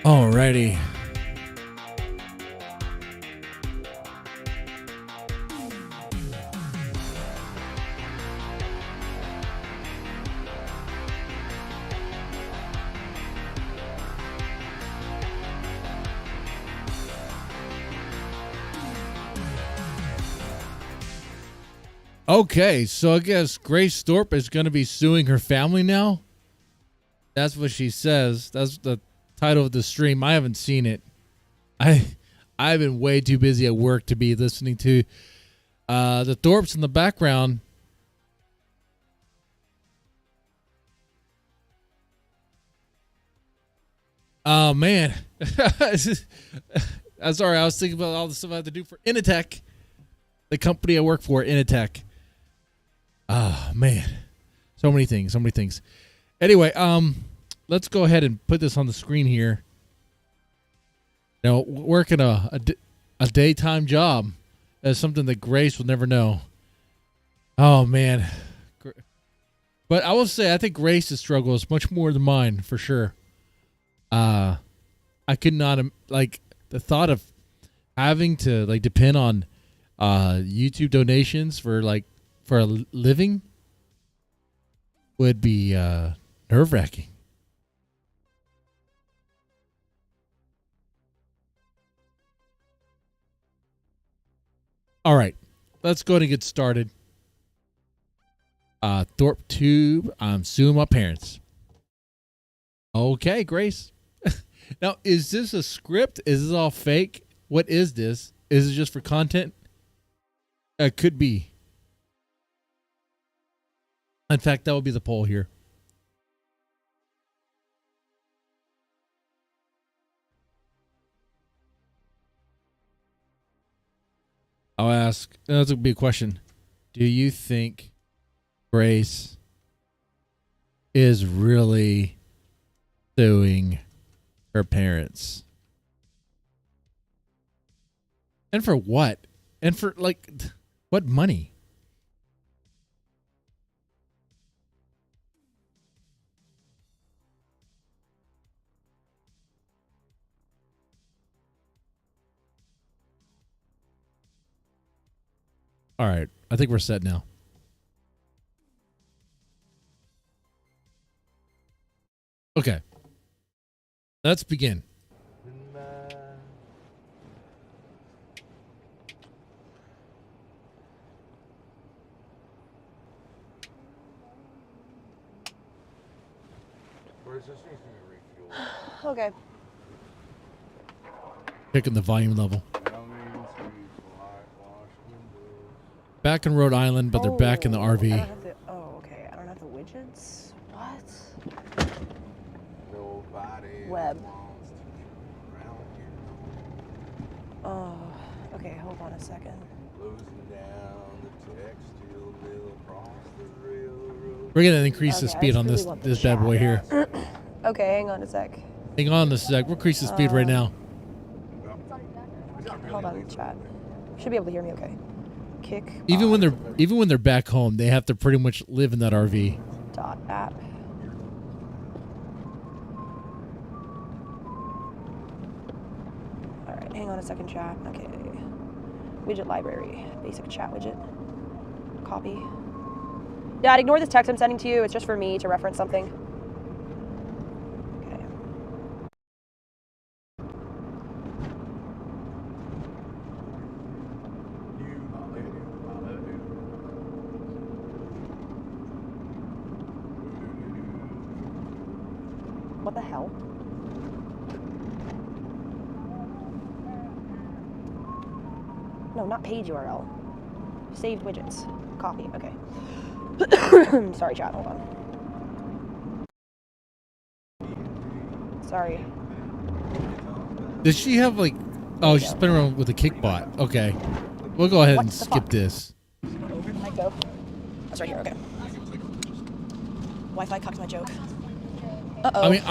Alrighty. Okay, so I guess Grace Thorpe is going to be suing her family now. That's what she says. That's the title of the stream. I haven't seen it. I've been way too busy at work to be listening to the Thorps in the background. Oh man, I'm sorry. I was thinking about all the stuff I have to do for Initech, the company I work for, Initech. Oh man, so many things. Anyway, let's go ahead and put this on the screen here. Now, working a daytime job is something that Grace will never know. Oh man, but I will say I think Grace's struggle is much more than mine for sure. I could not like the thought of having to like depend on YouTube donations for a living would be nerve-wracking. All right, let's go ahead and get started. Thorpe Tube, I'm suing my parents. Okay, Grace. Now, is this a script? Is this all fake? What is this? Is it just for content? It could be. In fact, that would be the poll here. I'll ask, that's a big question. Do you think Grace is really suing her parents? And for what? And for like, what money? All right, I think we're set now. Okay, let's begin. Okay. Picking the volume level. Back in Rhode Island, but they're back in the RV. Okay. I don't have the widgets. What? Nobody Web. wants to be around here. Oh, okay. Hold on a second. Losing down the textile mill across the railroad. We're gonna increase the Okay, I speed just on really this want the this bad chat. boy here. Okay, hang on a sec. Hang on a sec. We'll increase the speed right now. Hold on, chat. Should be able to hear me okay. Kick. Even when they're back home, they have to pretty much live in that RV. App. Alright, hang on a second, chat. Okay. Widget library. Basic chat widget. Copy. Dad, ignore this text I'm sending to you. It's just for me to reference something. Okay. What the hell? No, not page URL. Saved widgets. Copy. Okay. Sorry, chat. Hold on. Sorry. Does she have like? Oh, she's been around with a kickbot. Okay, we'll go ahead and skip this. Might go. That's right here. Okay. Wi-Fi cucked my joke. Uh-oh. I mean,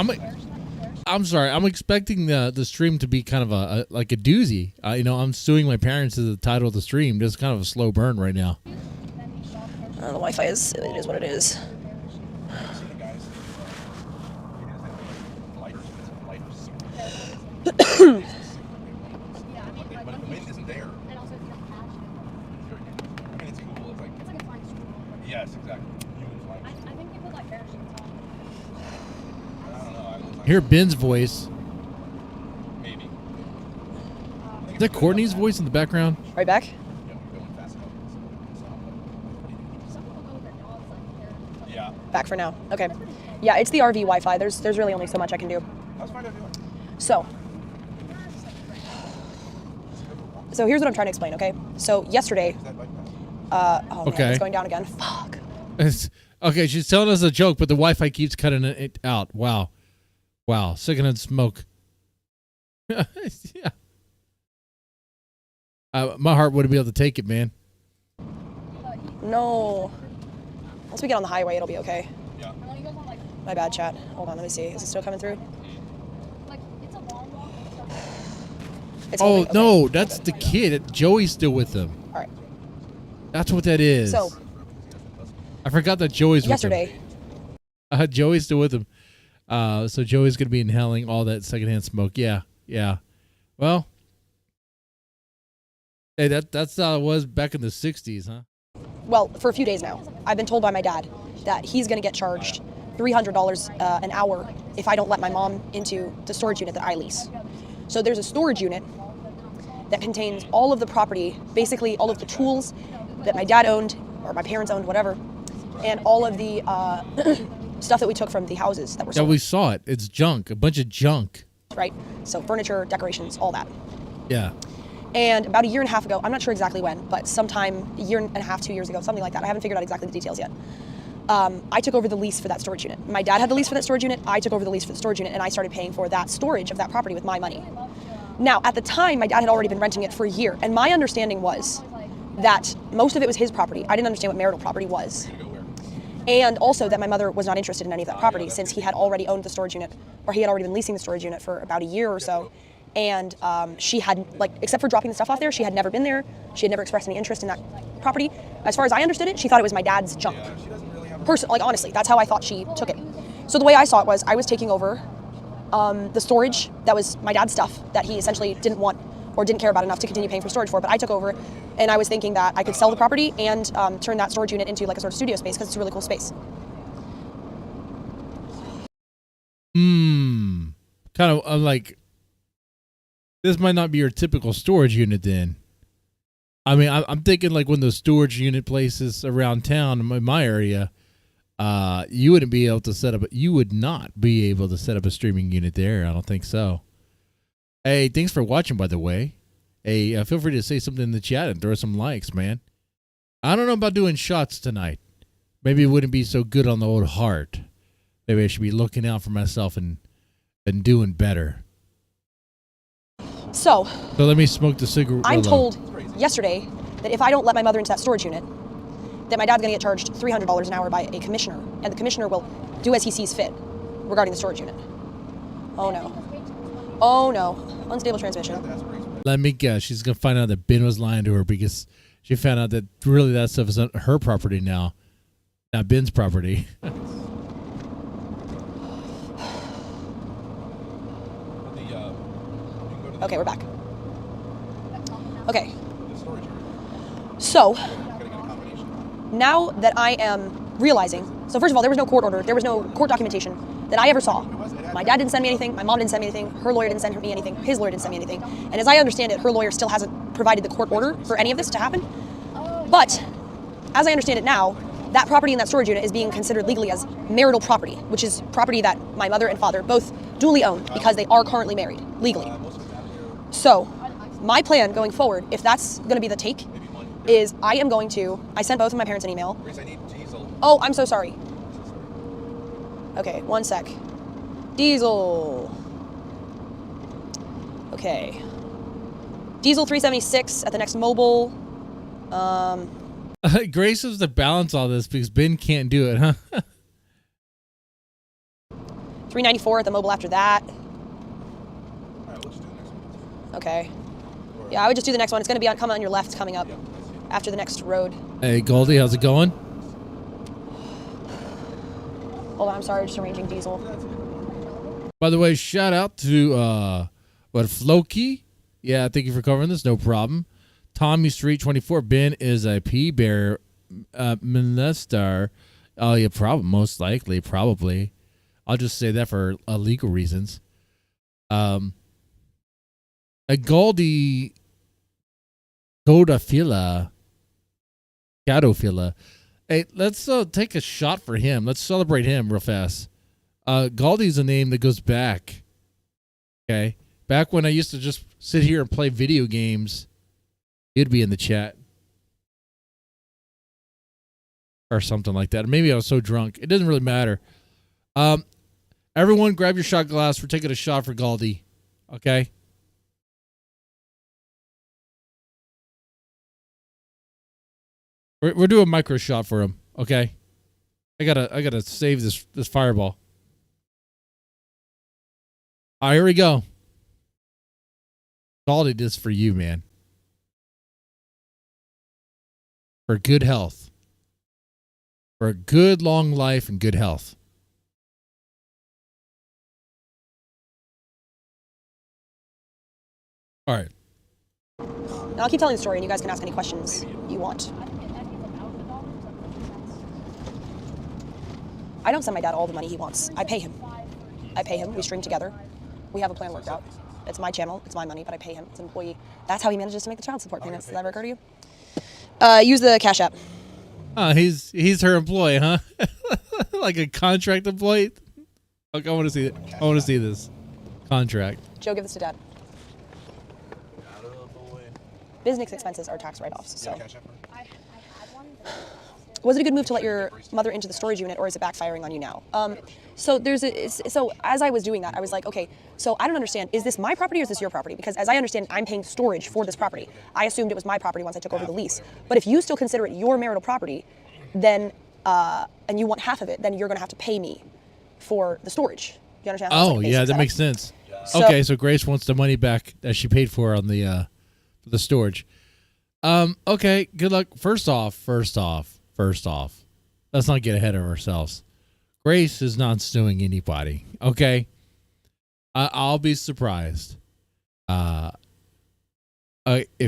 I'm sorry. I'm expecting the stream to be kind of a like a doozy. I'm suing my parents is the title of the stream. Just kind of a slow burn right now. The Wi-Fi is what it is. Hear Ben's voice. Maybe. Is that Courtney's voice in the background? Right back? Yeah, we're going fast enough. Yeah. Back for now. Okay. Yeah, it's the RV Wi-Fi. There's really only so much I can do. That's fine. So here's what I'm trying to explain, okay? So yesterday, oh man, Okay. it's going down again. Fuck. Okay, she's telling us a joke, but the Wi-Fi keeps cutting it out. Wow. Secondhand smoke. Yeah. My heart wouldn't be able to take it, man. No. Once we get on the highway, it'll be okay. Yeah. My bad, chat. Hold on, let me see. Is it still coming through? It's Oh, holding. Okay. no, that's the kid. Joey's still with them. All right. That's what that is. So I forgot that Joey's with yesterday, them. Joey's still with him. So Joey's going to be inhaling all that secondhand smoke. Yeah. Well, hey, that's how it was back in the 60s, huh? well, for a few days now, I've been told by my dad that he's going to get charged $300 an hour if I don't let my mom into the storage unit that I lease. So there's a storage unit that contains all of the property, basically all of the tools that my dad owned, or my parents owned, whatever, and all of the stuff that we took from the houses that were Yeah, sold. we saw it. It's junk. A bunch of junk. Right? So furniture, decorations, all that. Yeah. And about a year and a half ago, I'm not sure exactly when, but sometime a year and a half, 2 years ago, something like that. I haven't figured out exactly the details yet. I took over the lease for that storage unit. My dad had the lease for that storage unit. I took over the lease for the storage unit, and I started paying for that storage of that property with my money. Now, at the time, my dad had already been renting it for a year, and my understanding was that most of it was his property. I didn't understand what marital property was. And also that my mother was not interested in any of that property since he had already owned the storage unit, or he had already been leasing the storage unit for about a year or so. And she had, except for dropping the stuff off there, she had never been there. She had never expressed any interest in that property. As far as I understood it, she thought it was my dad's junk. Honestly, that's how I thought she took it. So the way I saw it was I was taking over the storage that was my dad's stuff that he essentially didn't want or didn't care about enough to continue paying for storage for, but I took over, and I was thinking that I could sell the property and turn that storage unit into like a sort of studio space because it's a really cool space. Kind of like, this might not be your typical storage unit then. I mean, I'm thinking like when the storage unit places around town in my area, you wouldn't be able to set up, you would not be able to set up a streaming unit there. I don't think so. Hey, thanks for watching, by the way. Hey, feel free to say something in the chat and throw some likes, man. I don't know about doing shots tonight. Maybe it wouldn't be so good on the old heart. Maybe I should be looking out for myself and doing better. So let me smoke the cigarette. I'm told yesterday that if I don't let my mother into that storage unit, that my dad's going to get charged $300 an hour by a commissioner, and the commissioner will do as he sees fit regarding the storage unit. Oh no, unstable transmission. Let me guess. She's going to find out that Ben was lying to her because she found out that really that stuff is her property now, not Ben's property. Okay, we're back. Okay. So, now that I am realizing, so first of all, there was no court order, there was no court documentation that I ever saw. My dad didn't send me anything, my mom didn't send me anything, her lawyer didn't send me anything, his lawyer didn't send me anything. And as I understand it, her lawyer still hasn't provided the court order for any of this to happen. But, as I understand it now, that property in that storage unit is being considered legally as marital property, which is property that my mother and father both duly own because they are currently married, legally. So, my plan going forward, if that's going to be the take, is I sent both of my parents an email. Oh, I'm so sorry. Okay, one sec. Diesel. Okay. Diesel 376 at the next mobile. Grace has to balance all this because Ben can't do it, huh? 394 at the mobile after that. Okay. Yeah, I would just do the next one. It's going to be coming on your left, coming up after the next road. Hey, Goldie, how's it going? Hold on, I'm sorry, just arranging diesel. By the way, shout out to, Floki? Yeah, thank you for covering this. No problem. Tommy Street 24. Ben is a P-Bear molester. Oh, yeah, most likely, probably. I'll just say that for legal reasons. A Goldie Godophila. Hey, let's take a shot for him. Let's celebrate him real fast. Goldie's a name that goes back. Okay. Back when I used to just sit here and play video games, he'd be in the chat. Or something like that. Maybe I was so drunk. It doesn't really matter. Everyone grab your shot glass. We're taking a shot for Goldie. Okay? We're doing a micro shot for him. Okay? I gotta save this fireball. All right, here we go. Goldie, this for you, man. For good health. For a good long life and good health. All right. And I'll keep telling the story, and you guys can ask any questions you want. I don't send my dad all the money he wants. I pay him. We stream together. We have a plan worked out. It's my channel. It's my money, but I pay him. It's an employee. That's how he manages to make the child support payments. Does that ever occur to you? Use the Cash App. Oh, he's her employee, huh? Like a contract employee? Okay, I want to see it. I want to see this contract. Joe, give this to Dad. Business expenses are tax write-offs. So, was it a good move to let your mother into the storage unit, or is it backfiring on you now? So as I was doing that, I was like, okay, so I don't understand. Is this my property or is this your property? Because as I understand, I'm paying storage for this property. I assumed it was my property once I took over the lease. But if you still consider it your marital property, then and you want half of it, then you're going to have to pay me for the storage. You understand? Oh, yeah, that makes sense. Okay, so Grace wants the money back that she paid for on the storage. Okay, good luck. First off, let's not get ahead of ourselves. Grace is not suing anybody. Okay, I'll be surprised if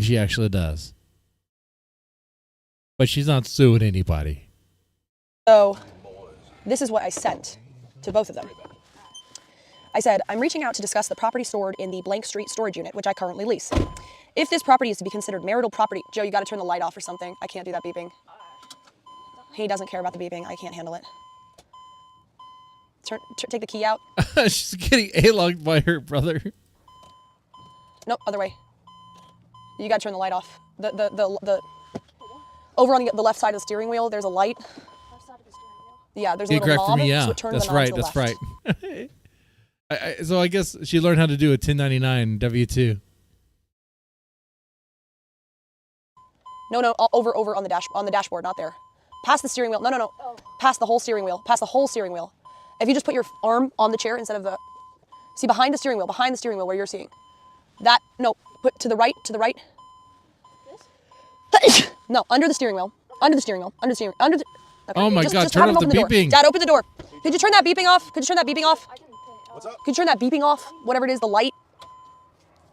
she actually does, but she's not suing anybody. So this is what I sent to both of them. I said, I'm reaching out to discuss the property stored in the blank street storage unit, which I currently lease. If this property is to be considered marital property, Joe, you got to turn the light off or something. I can't do that beeping. He doesn't care about the beeping. I can't handle it. Take the key out. She's getting A-logged by her brother. Nope, other way. You got to turn the light off. The over on the left side of the steering wheel, there's a light. Left side of the steering wheel? Yeah, there's a little knob. Yeah, so it turns that's the knob right. to the That's left. right. So I guess she learned how to do a 1099 W-2. No, over on the dashboard, not there. Past the steering wheel. No. Oh. Past the whole steering wheel. If you just put your arm on the chair instead of see behind the steering wheel where you're seeing. Put to the right. This? No, under the steering wheel. Okay, Oh my God, just turn have him off the open door. beeping. Dad, open the door. Could you turn that beeping off? I can turn it off. What's up? Could you turn that beeping off? Whatever it is, the light.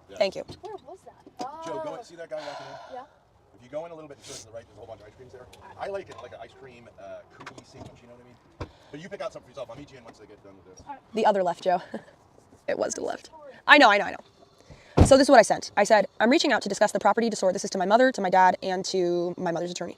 Yeah. Thank you. Where was that? Joe, see that guy walking in? Yeah. If you go in a little bit to the right, there's a whole bunch of ice creams there. I like it like an ice cream cookie sandwich, you know what I mean? But you pick out something for yourself. I'll meet you in once they get done with this. The other left, Joe. It was to the left. I know. So this is what I sent. I said, I'm reaching out to discuss the property stored. This is to my mother, to my dad, and to my mother's attorney.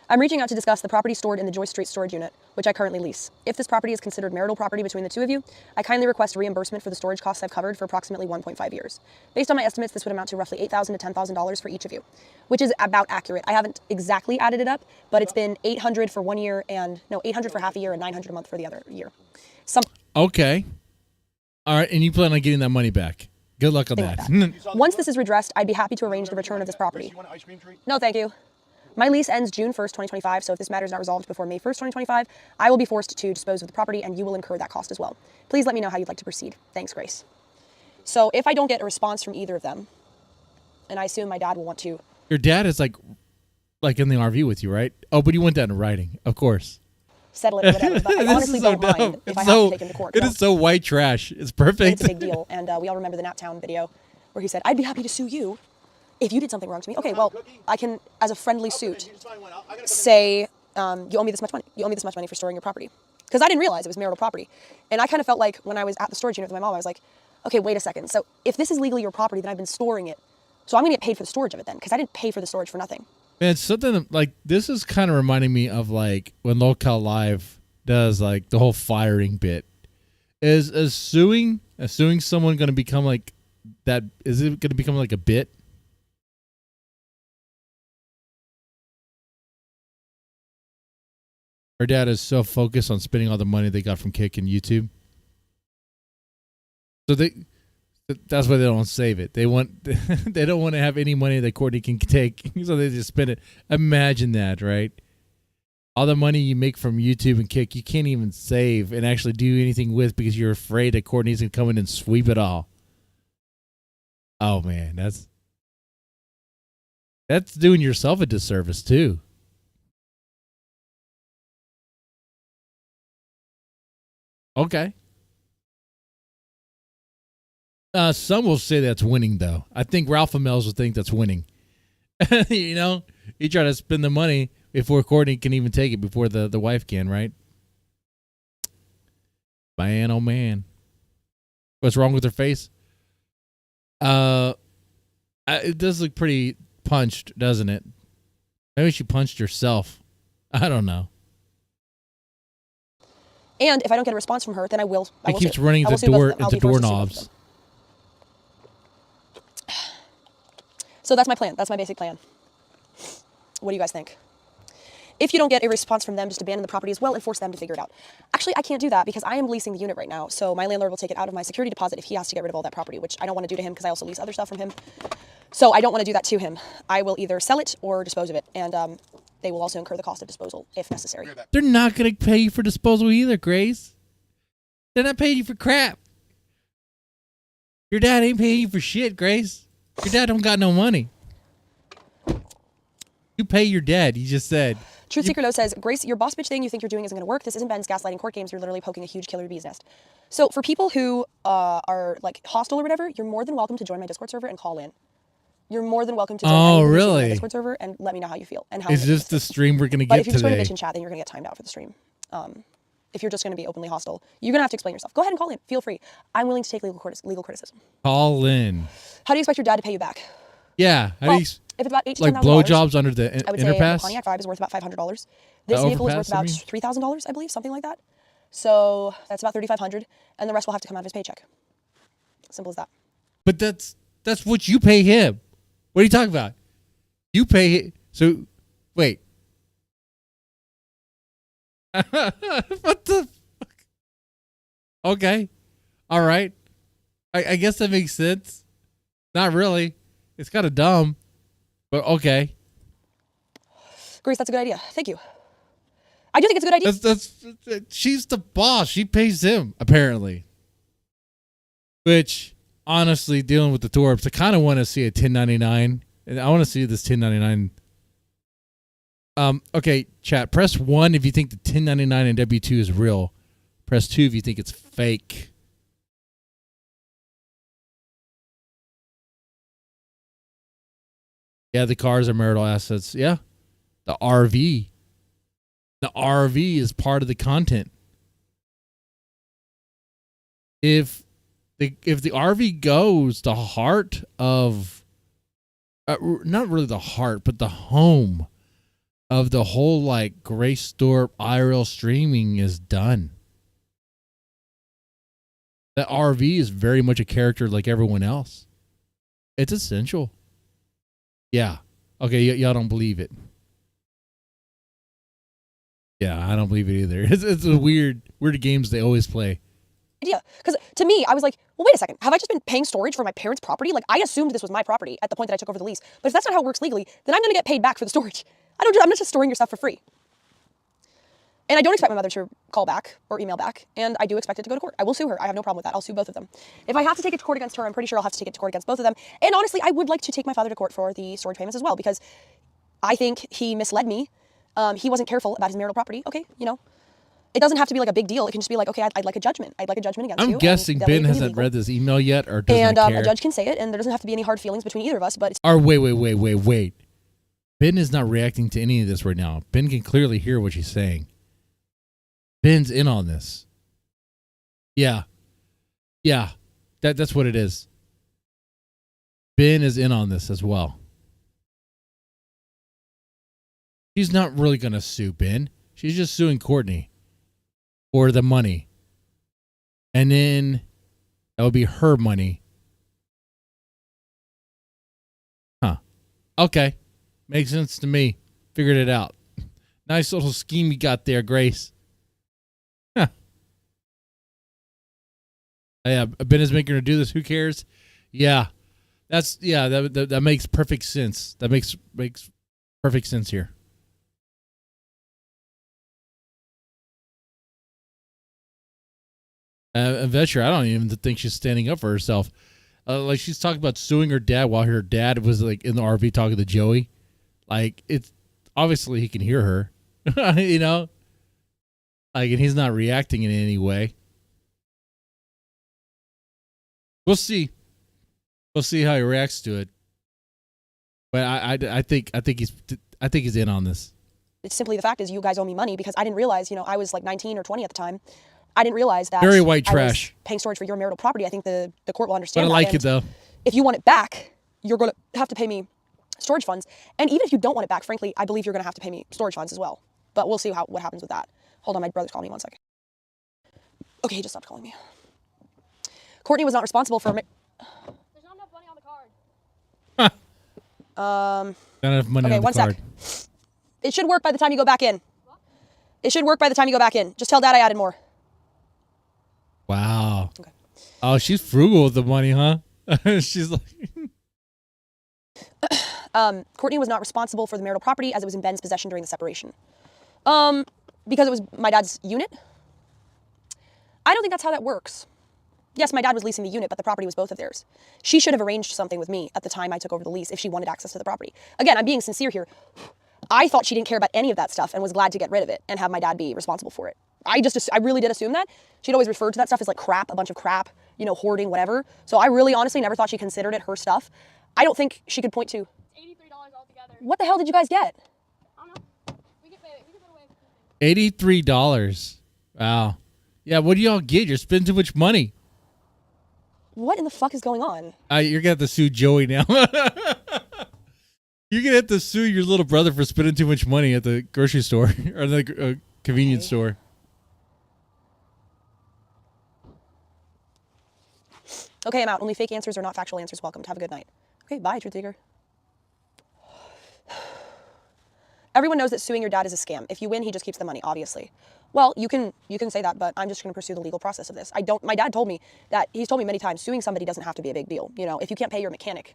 I'm reaching out to discuss the property stored in the Joyce Street storage unit, which I currently lease. If this property is considered marital property between the two of you, I kindly request reimbursement for the storage costs I've covered for approximately 1.5 years. Based on my estimates, this would amount to roughly $8,000 to $10,000 for each of you, which is about accurate. I haven't exactly added it up, but it's been $800 for 1 year and $800 for half a year and $900 a month for the other year. Okay. All right, and you plan on getting that money back. Good luck on that. Once this is redressed, I'd be happy to arrange the return of this property. You want an ice cream treat? No, thank you. My lease ends June 1st, 2025, so if this matter is not resolved before May 1st, 2025, I will be forced to dispose of the property and you will incur that cost as well. Please let me know how you'd like to proceed. Thanks, Grace. So if I don't get a response from either of them, and I assume my dad will want to... Your dad is like in the RV with you, right? Oh, but you want that in writing, of course. Settle it or whatever, but I honestly don't mind if I have to take him to court. It is so white trash. It's perfect. It's a big deal, and we all remember the Naptown video where he said, I'd be happy to sue you if you did something wrong to me. Okay, well, I can, as a friendly suit, say, you owe me this much money. You owe me this much money for storing your property. because I didn't realize it was marital property. And I kind of felt like when I was at the storage unit with my mom, I was like, okay, wait a second. So if this is legally your property, then I've been storing it. So I'm going to get paid for the storage of it then, because I didn't pay for the storage for nothing. Man, it's something like this is kind of reminding me of like when Local Live does like the whole firing bit. Is suing someone going to become like that? Is it going to become like a bit? Her dad is so focused on spending all the money they got from Kick and YouTube. So that's why they don't save it. They don't want to have any money that Courtney can take, so they just spend it. Imagine that, right? All the money you make from YouTube and Kick, you can't even save and actually do anything with because you're afraid that Courtney's gonna come in and sweep it all. Oh man, that's doing yourself a disservice too. Okay. Some will say that's winning, though. I think Ralph Amels will think that's winning. You know, he tried to spend the money before Courtney can even take it, before the wife can, right? Man, oh man. What's wrong with her face? It does look pretty punched, doesn't it? Maybe she punched herself. I don't know. And if I don't get a response from her, then I will. He keeps running the doorknobs. So that's my plan. That's my basic plan. What do you guys think? If you don't get a response from them, just abandon the property as well and force them to figure it out. Actually, I can't do that because I am leasing the unit right now. So my landlord will take it out of my security deposit if he has to get rid of all that property, which I don't want to do to him because I also lease other stuff from him. So I don't want to do that to him. I will either sell it or dispose of it. And they will also incur the cost of disposal if necessary. They're not going to pay you for disposal either, Grace. They're not paying you for crap. Your dad ain't paying you for shit, Grace. Your dad don't got no money. You pay your dad, you just said. Truth Seeker Low says, Grace, your boss bitch thing you think you're doing isn't going to work. This isn't Ben's gaslighting court games. You're literally poking a huge killer bee's nest. So for people who are like hostile or whatever, you're more than welcome to join my Discord server and call in. You're more than welcome to join my Discord server and let me know how you feel and how. Is this the stream we're going to get today? But if you're just going to bitch and chat, then you're going to get timed out for the stream. If you're just going to be openly hostile, you're going to have to explain yourself. Go ahead and call in. Feel free. I'm willing to take legal criticism. Call in. How do you expect your dad to pay you back? Yeah. Well, if it's about $8,000 to like blowjobs under the I would say Interpass? the Pontiac Vibe is worth about $500. This vehicle is worth about $3,000, I believe, something like that. So that's about $3,500, and the rest will have to come out of his paycheck. Simple as that. But that's what you pay him. What are you talking about? You pay. So wait. What the fuck? Okay. All right. I guess that makes sense. Not really. It's kind of dumb. But okay. Grace, that's a good idea. Thank you. I do think it's a good idea. That's she's the boss. She pays him, apparently. Which, honestly, dealing with the Thorps, I kind of want to see a 1099. And I want to see this 1099. Okay, chat. Press 1 if you think the 1099 and W-2 is real. Press 2 if you think it's fake. Yeah, the cars are marital assets. Yeah. The RV. The RV is part of the content. If the RV goes, the heart of not really the heart, but the home of the whole like Grace Thorpe IRL streaming is done. That RV is very much a character like everyone else. It's essential. Yeah. Okay, y'all don't believe it. Yeah, I don't believe it either. It's a weird games they always play. Idea. Because to me, I was like, well, wait a second. Have I just been paying storage for my parents' property? Like, I assumed this was my property at the point that I took over the lease. But if that's not how it works legally, then I'm going to get paid back for the storage. I'm not just storing your stuff for free. And I don't expect my mother to call back or email back. And I do expect it to go to court. I will sue her. I have no problem with that. I'll sue both of them. If I have to take it to court against her, I'm pretty sure I'll have to take it to court against both of them. And honestly, I would like to take my father to court for the storage payments as well, because I think he misled me. He wasn't careful about his marital property. Okay, you know, it doesn't have to be like a big deal. It can just be like, okay, I'd like a judgment. I'd like a judgment against you. I'm guessing Ben hasn't read this email yet or doesn't care. And a judge can say it, and there doesn't have to be any hard feelings between either of us. But it's wait. Ben is not reacting to any of this right now. Ben can clearly hear what she's saying. Ben's in on this. Yeah. Yeah. That's what it is. Ben is in on this as well. She's not really going to sue Ben. She's just suing Courtney for the money. And then that would be her money. Huh. Okay. Makes sense to me. Figured it out. Nice little scheme you got there, Grace. Huh. Yeah, Ben is making her do this. Who cares? Yeah. That makes perfect sense. That makes perfect sense here. Venture, I don't even think she's standing up for herself. Like she's talking about suing her dad while her dad was like in the RV talking to Joey. Like it's obviously he can hear her, you know. Like and he's not reacting in any way. We'll see. We'll see how he reacts to it. But I think he's in on this. It's simply the fact is you guys owe me money because I didn't realize, I was like 19 or 20 at the time. I didn't realize that very white I trash. was paying storage for your marital property. I think the court will understand. But I like it though. If you want it back, you're going to have to pay me storage funds. And even if you don't want it back, frankly, I believe you're going to have to pay me storage funds as well. But we'll see what happens with that. Hold on, my brother's calling me 1 second. Okay, he just stopped calling me. Courtney was not responsible for. There's not enough money on the card. Not enough money on the 1 card. sec. It should work by the time you go back in. What? It should work by the time you go back in. Just tell Dad I added more. Wow. Okay. Oh, she's frugal with the money, huh? She's like. Courtney was not responsible for the marital property as it was in Ben's possession during the separation. Because it was my dad's unit. I don't think that's how that works. Yes, my dad was leasing the unit, but the property was both of theirs. She should have arranged something with me at the time I took over the lease if she wanted access to the property. Again, I'm being sincere here. I thought she didn't care about any of that stuff and was glad to get rid of it and have my dad be responsible for it. I really did assume that. She'd always referred to that stuff as like crap, a bunch of crap, hoarding, whatever. So I really honestly never thought she considered it her stuff. I don't think she could point to. It's $83 altogether. What the hell did you guys get? I don't know. We could put away. $83. Wow. Yeah, what do y'all get? You're spending too much money. What in the fuck is going on? You're going to have to sue Joey now. You're going to have to sue your little brother for spending too much money at the grocery store or the convenience store. Okay, I'm out. Only fake answers are not factual answers. Welcome. Have a good night. Okay, bye, truth seeker. Everyone knows that suing your dad is a scam. If you win, he just keeps the money, obviously. Well, you can say that, but I'm just going to pursue the legal process of this. My dad told me that, he's told me many times, suing somebody doesn't have to be a big deal. If you can't pay your mechanic.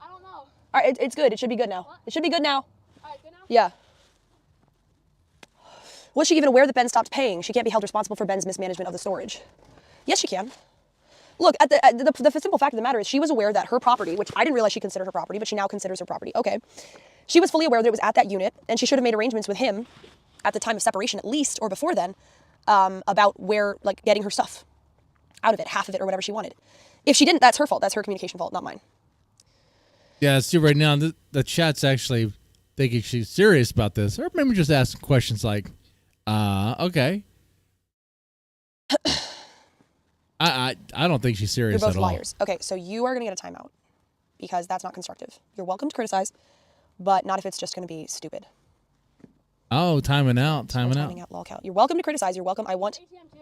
I don't know. All right, it's good. It should be good now. What? It should be good now. All right, good now? Yeah. Was she even aware that Ben stopped paying? She can't be held responsible for Ben's mismanagement of the storage. Yes, she can. Look, the simple fact of the matter is she was aware that her property, which I didn't realize she considered her property, but she now considers her property. Okay. She was fully aware that it was at that unit, and she should have made arrangements with him at the time of separation at least, or before then, about where, getting her stuff out of it, half of it or whatever she wanted. If she didn't, that's her fault. That's her communication fault, not mine. Yeah, see right now, the chat's actually thinking she's serious about this. Or maybe just asking questions like, okay. I don't think she's serious You're at both all. liars. Okay, so you are going to get a timeout because that's not constructive. You're welcome to criticize, but not if it's just going to be stupid. Oh, timing out. Timing out. Lolcout. You're welcome to criticize. You're welcome. ATM too.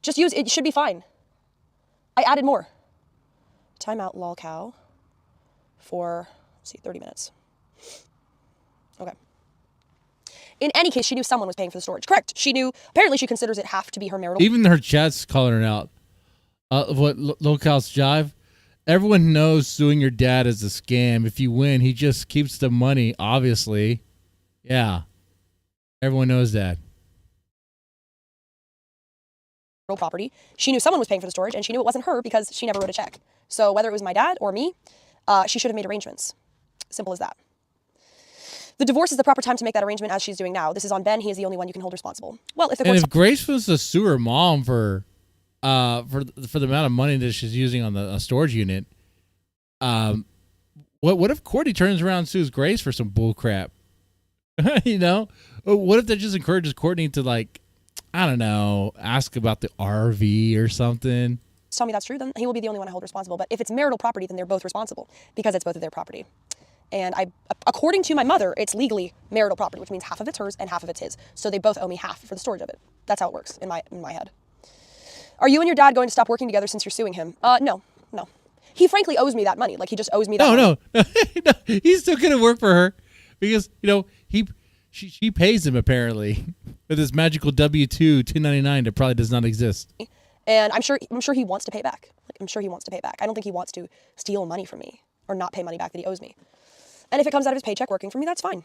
Just use it. Should be fine. I added more. Timeout lolcow for 30 minutes. Okay. In any case, she knew someone was paying for the storage. Correct. She knew. Apparently, she considers it have to be her marital. Even her chat's calling her out. What Lolcow's jive? Everyone knows suing your dad is a scam. If you win, he just keeps the money, obviously. Yeah. Everyone knows that. Property. She knew someone was paying for the storage, and she knew it wasn't her because she never wrote a check. So whether it was my dad or me, she should have made arrangements. Simple as that. The divorce is the proper time to make that arrangement, as she's doing now. This is on Ben. He is the only one you can hold responsible. Well, if the and court's if Grace was to sue her mom for the amount of money that she's using on the storage unit, what if Courtney turns around and sues Grace for some bull crap? What if that just encourages Courtney to I don't know, ask about the RV or something. Tell me that's true, then he will be the only one I hold responsible. But if it's marital property, then they're both responsible because it's both of their property. And according to my mother, it's legally marital property, which means half of it's hers and half of it's his. So they both owe me half for the storage of it. That's how it works in my head. Are you and your dad going to stop working together since you're suing him? No. He frankly owes me that money. Like, he just owes me that money. No. He's still going to work for her because, she pays him apparently with his magical W-2 1099 that probably does not exist. And I'm sure he wants to pay back. I'm sure he wants to pay back. I don't think he wants to steal money from me or not pay money back that he owes me. And if it comes out of his paycheck working for me, that's fine,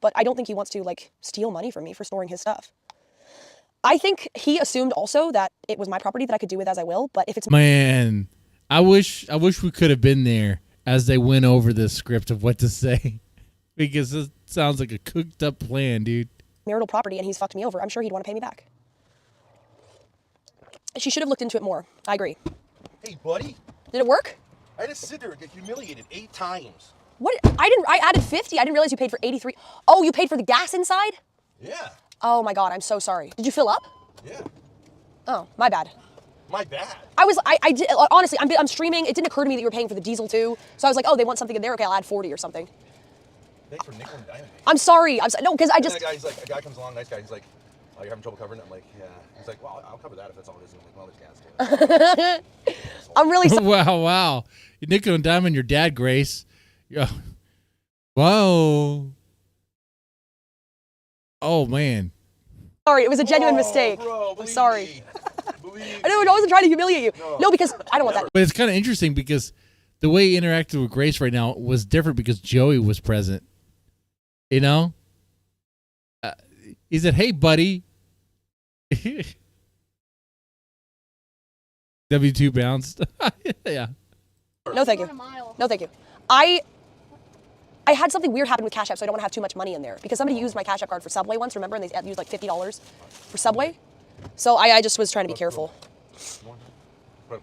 but I don't think he wants to steal money from me for storing his stuff. I think he assumed also that it was my property that I could do with as I will, but if it's Man, I wish we could have been there as they went over the script of what to say because it sounds like a cooked up plan, dude. Marital property and he's fucked me over, I'm sure he'd want to pay me back. She should have looked into it more. I agree. Hey, buddy. Did it work? I just sit there and get humiliated 8 times. What? I added 50. I didn't realize you paid for 83. Oh, you paid for the gas inside? Yeah. Oh my God, I'm so sorry. Did you fill up? Yeah. Oh, my bad. My bad. I did, honestly, I'm streaming. It didn't occur to me that you were paying for the diesel too. So I was like, oh, they want something in there. Okay, I'll add 40 or something. Thanks for nickel and diming me. I'm sorry. No, because I And just. then a guy comes along, nice guy. He's like, oh, you're having trouble covering it? I'm like, yeah. He's like, well, I'll cover that if that's all it is. And I'm like, well, there's gas too. I'm really sorry. Wow. You nickel and diamond your dad, Grace. Yeah. Whoa. Oh, man. Sorry, it was a genuine mistake. Bro, I'm sorry. Me. I know, I wasn't trying to humiliate you. No, because I don't want that. But it's kind of interesting because the way he interacted with Grace right now was different because Joey was present. He said, hey, buddy. W2 bounced. Yeah. No, thank you. No, thank you. I had something weird happen with Cash App, so I don't want to have too much money in there. Because somebody used my Cash App card for Subway once, remember? And they used like $50 for Subway. So I just was trying to be careful.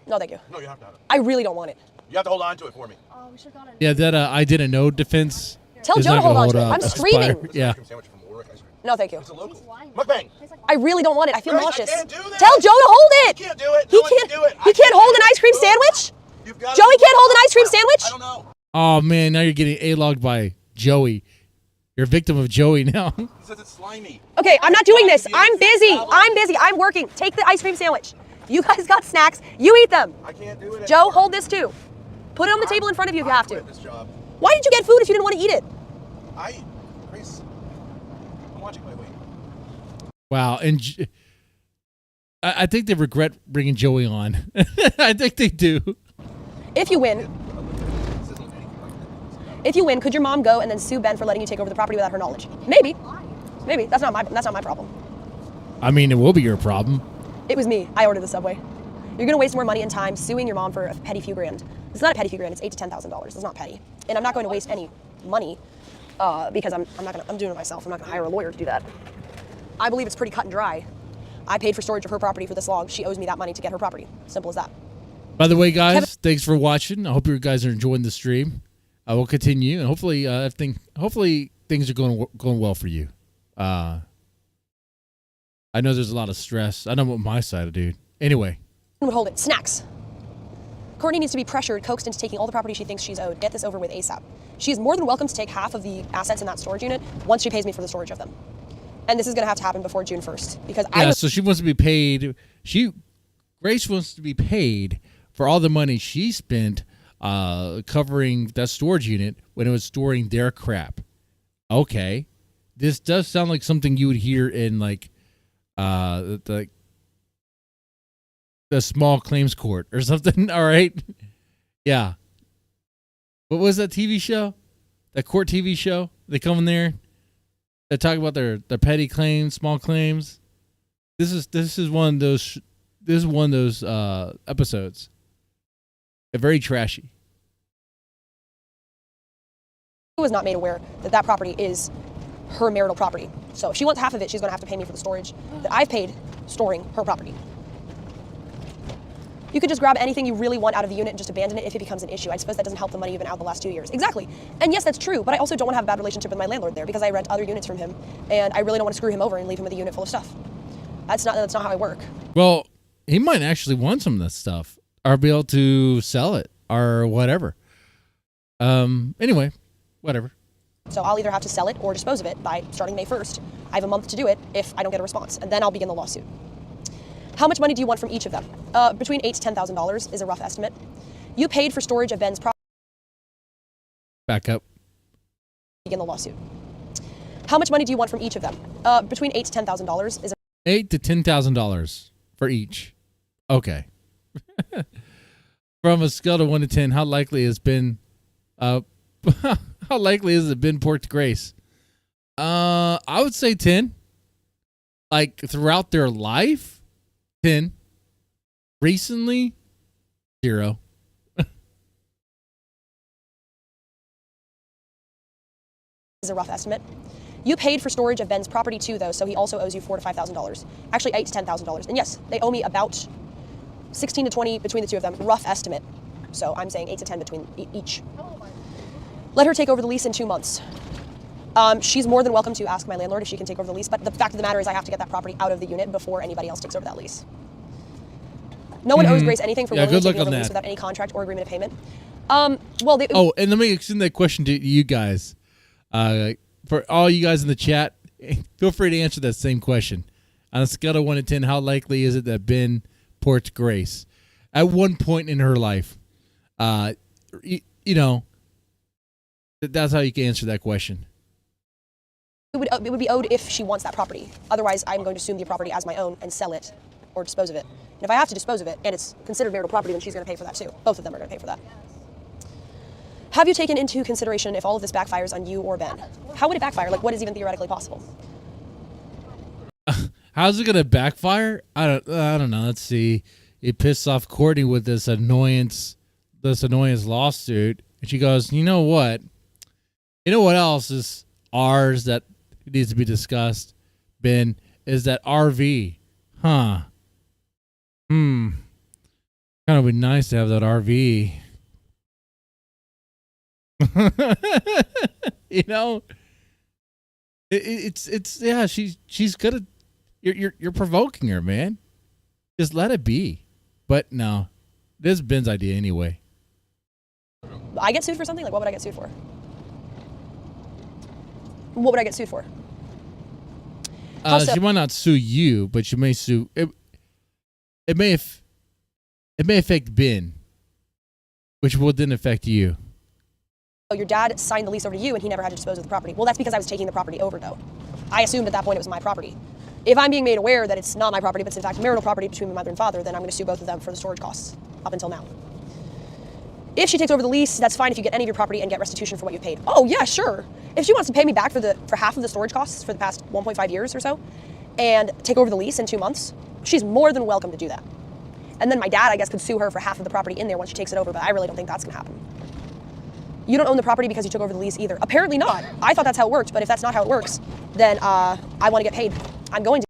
No, thank you. No, you have to have it. I really don't want it. You have to hold on to it for me. Oh, we should have got it. Yeah, that I didn't know defense. Tell is Joe to not hold gonna on to it. up I'm Aspire. streaming. Yeah. Ice cream sandwich from Warwick Ice cream. No, thank you. It's a local. Lying. Mukbang. I really don't want it. I feel Grace, nauseous. I can't do that. Tell Joe to hold it. You can't do it. He No one can't. can do it. He I can't hold an do it. ice cream sandwich. You've got Joey it. can't hold an ice cream sandwich. I don't know. Oh, man, now you're getting A-logged by Joey. You're a victim of Joey now. He says it's slimy. Okay, I'm not doing this. I'm busy. I'm working. Take the ice cream sandwich. You guys got snacks. You eat them. I can't do it. Joe, anymore. hold this too. Put it on the table in front of you if you have to. quit this job. Why did you get food if you didn't want to eat it? Grace, I'm watching my weight. Wow. And I think they regret bringing Joey on. I think they do. If you win, This isn't anything like that. if you win, could your mom go and then sue Ben for letting you take over the property without her knowledge? Maybe. Maybe. That's not my problem. I mean, it will be your problem. It was me. I ordered the Subway. You're gonna waste more money and time suing your mom for a petty few grand. It's not a petty few grand. It's $8,000 to $10,000. It's not petty, and I'm not going to waste any money because I'm doing it myself. I'm not gonna hire a lawyer to do that. I believe it's pretty cut and dry. I paid for storage of her property for this long. She owes me that money to get her property. Simple as that. By the way, guys, thanks for watching. I hope you guys are enjoying the stream. I will continue, and hopefully things are going well for you. I know there's a lot of stress. I know what my side of dude. Anyway. Would hold it. Snacks. Courtney needs to be pressured, coaxed into taking all the property she thinks she's owed. Get this over with ASAP. She is more than welcome to take half of the assets in that storage unit once she pays me for the storage of them. And this is going to have to happen before June 1st because so she wants to be paid. Grace wants to be paid for all the money she spent covering that storage unit when it was storing their crap. Okay, this does sound like something you would hear in like the small claims court or something. All right, yeah. What was that TV show? That court TV show? They come in there. They talk about their petty claims, small claims. This is one of those. This is one of those episodes. They're very trashy. I was not made aware that that property is her marital property. So if she wants half of it, she's going to have to pay me for the storage that I've paid storing her property. You could just grab anything you really want out of the unit and just abandon it if it becomes an issue. I suppose that doesn't help the money you've been out the last 2 years. Exactly. And yes, that's true, but I also don't want to have a bad relationship with my landlord there because I rent other units from him, and I really don't want to screw him over and leave him with a unit full of stuff. That's not how I work. Well, he might actually want some of this stuff or be able to sell it or whatever. Anyway, whatever. So I'll either have to sell it or dispose of it by starting May 1st. I have a month to do it if I don't get a response, and then I'll begin the lawsuit. How much money do you want from each of them? Between $8,000 to $10,000 is a rough estimate. You paid for storage of Ben's property. Back up. Begin the lawsuit. How much money do you want from each of them? Between $8,000 to $10,000 is $8,000 to $10,000 for each. Okay. From a scale of 1 to 10, how likely has been how likely has it been brought to grace? I would say 10. Like throughout their life, 10. Recently, 0. is a rough estimate. You paid for storage of Ben's property too, though, so he also owes you $4,000 to $5,000. Actually, $8,000 to $10,000. And yes, they owe me about 16 to 20 between the two of them. Rough estimate. So I'm saying 8 to 10 between each. Let her take over the lease in 2 months. She's more than welcome to ask my landlord if she can take over the lease, but the fact of the matter is I have to get that property out of the unit before anybody else takes over that lease. No one owes Grace anything for willingly taking over the lease without any contract or agreement of payment. And let me extend that question to you guys. For all you guys in the chat, feel free to answer that same question. On a scale of 1 to 10, how likely is it that Ben ports Grace at one point in her life? That's how you can answer that question. It would be owed if she wants that property. Otherwise, I'm going to assume the property as my own and sell it or dispose of it. And if I have to dispose of it and it's considered marital property, then she's going to pay for that too. Both of them are going to pay for that. Have you taken into consideration if all of this backfires on you or Ben? How would it backfire? Like, what is even theoretically possible? How's it going to backfire? I don't know. Let's see. He pissed off Courtney with this annoyance lawsuit. And she goes, you know what? You know what else is ours that needs to be discussed, Ben, is that RV. Huh. Kind of be nice to have that RV. She's gonna. You're provoking her, man. Just let it be. But no, this is Ben's idea anyway. I get sued for something? Like, what would I get sued for? What would I get sued for? She might not sue you, but she may sue. It may affect Ben, which will then affect you. Oh, your dad signed the lease over to you and he never had to dispose of the property. Well, that's because I was taking the property over, though. I assumed at that point it was my property. If I'm being made aware that it's not my property, but it's in fact marital property between my mother and father, then I'm going to sue both of them for the storage costs up until now. If she takes over the lease, that's fine if you get any of your property and get restitution for what you paid. Oh, yeah, sure. If she wants to pay me back for half of the storage costs for the past 1.5 years or so and take over the lease in 2 months, she's more than welcome to do that. And then my dad, I guess, could sue her for half of the property in there once she takes it over, but I really don't think that's going to happen. You don't own the property because you took over the lease either. Apparently not. I thought that's how it worked, but if that's not how it works, then I want to get paid. I'm going to.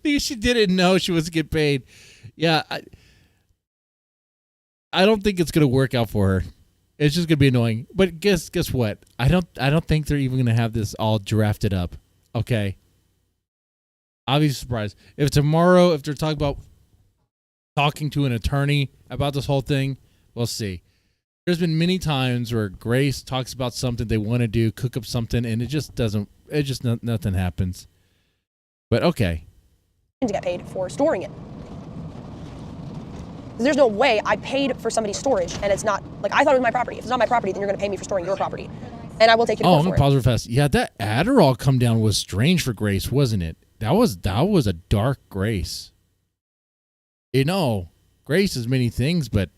Because she didn't know she was to get paid. Yeah, I don't think it's going to work out for her. It's just going to be annoying. But guess what? I don't think they're even going to have this all drafted up. Okay. I'll be surprised if tomorrow, if they're talking to an attorney about this whole thing, we'll see. There's been many times where Grace talks about something they want to do, cook up something, and nothing happens. But okay. To get paid for storing it. There's no way I paid for somebody's storage and it's not, like, I thought it was my property. If it's not my property, then you're going to pay me for storing your property. And I will take you to court I'm going to pause real fast. Yeah, that Adderall come down was strange for Grace, wasn't it? That was a dark Grace. Grace is many things, but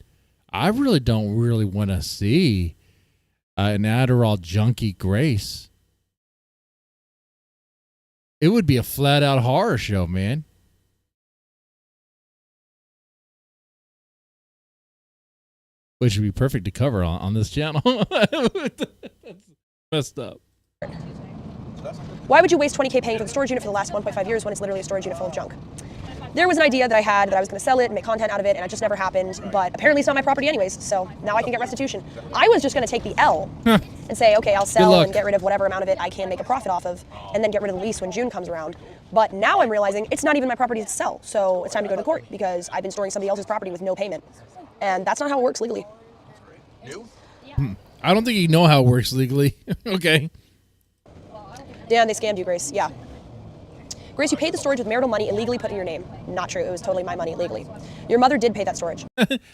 I really don't want to see an Adderall junkie Grace. It would be a flat-out horror show, man. Which would be perfect to cover on this channel. That's messed up. Why would you waste $20K paying for the storage unit for the last 1.5 years when it's literally a storage unit full of junk? There was an idea that I had that I was going to sell it and make content out of it, and it just never happened. But apparently it's not my property anyways, so now I can get restitution. I was just going to take the L and say, okay, I'll sell and get rid of whatever amount of it I can make a profit off of, and then get rid of the lease when June comes around. But now I'm realizing it's not even my property to sell, so it's time to go to court because I've been storing somebody else's property with no payment. And that's not how it works legally. New? I don't think you know how it works legally. Okay. Dan, they scammed you, Grace. Yeah. Grace, you paid the storage with marital money illegally put in your name. Not true. It was totally my money legally. Your mother did pay that storage.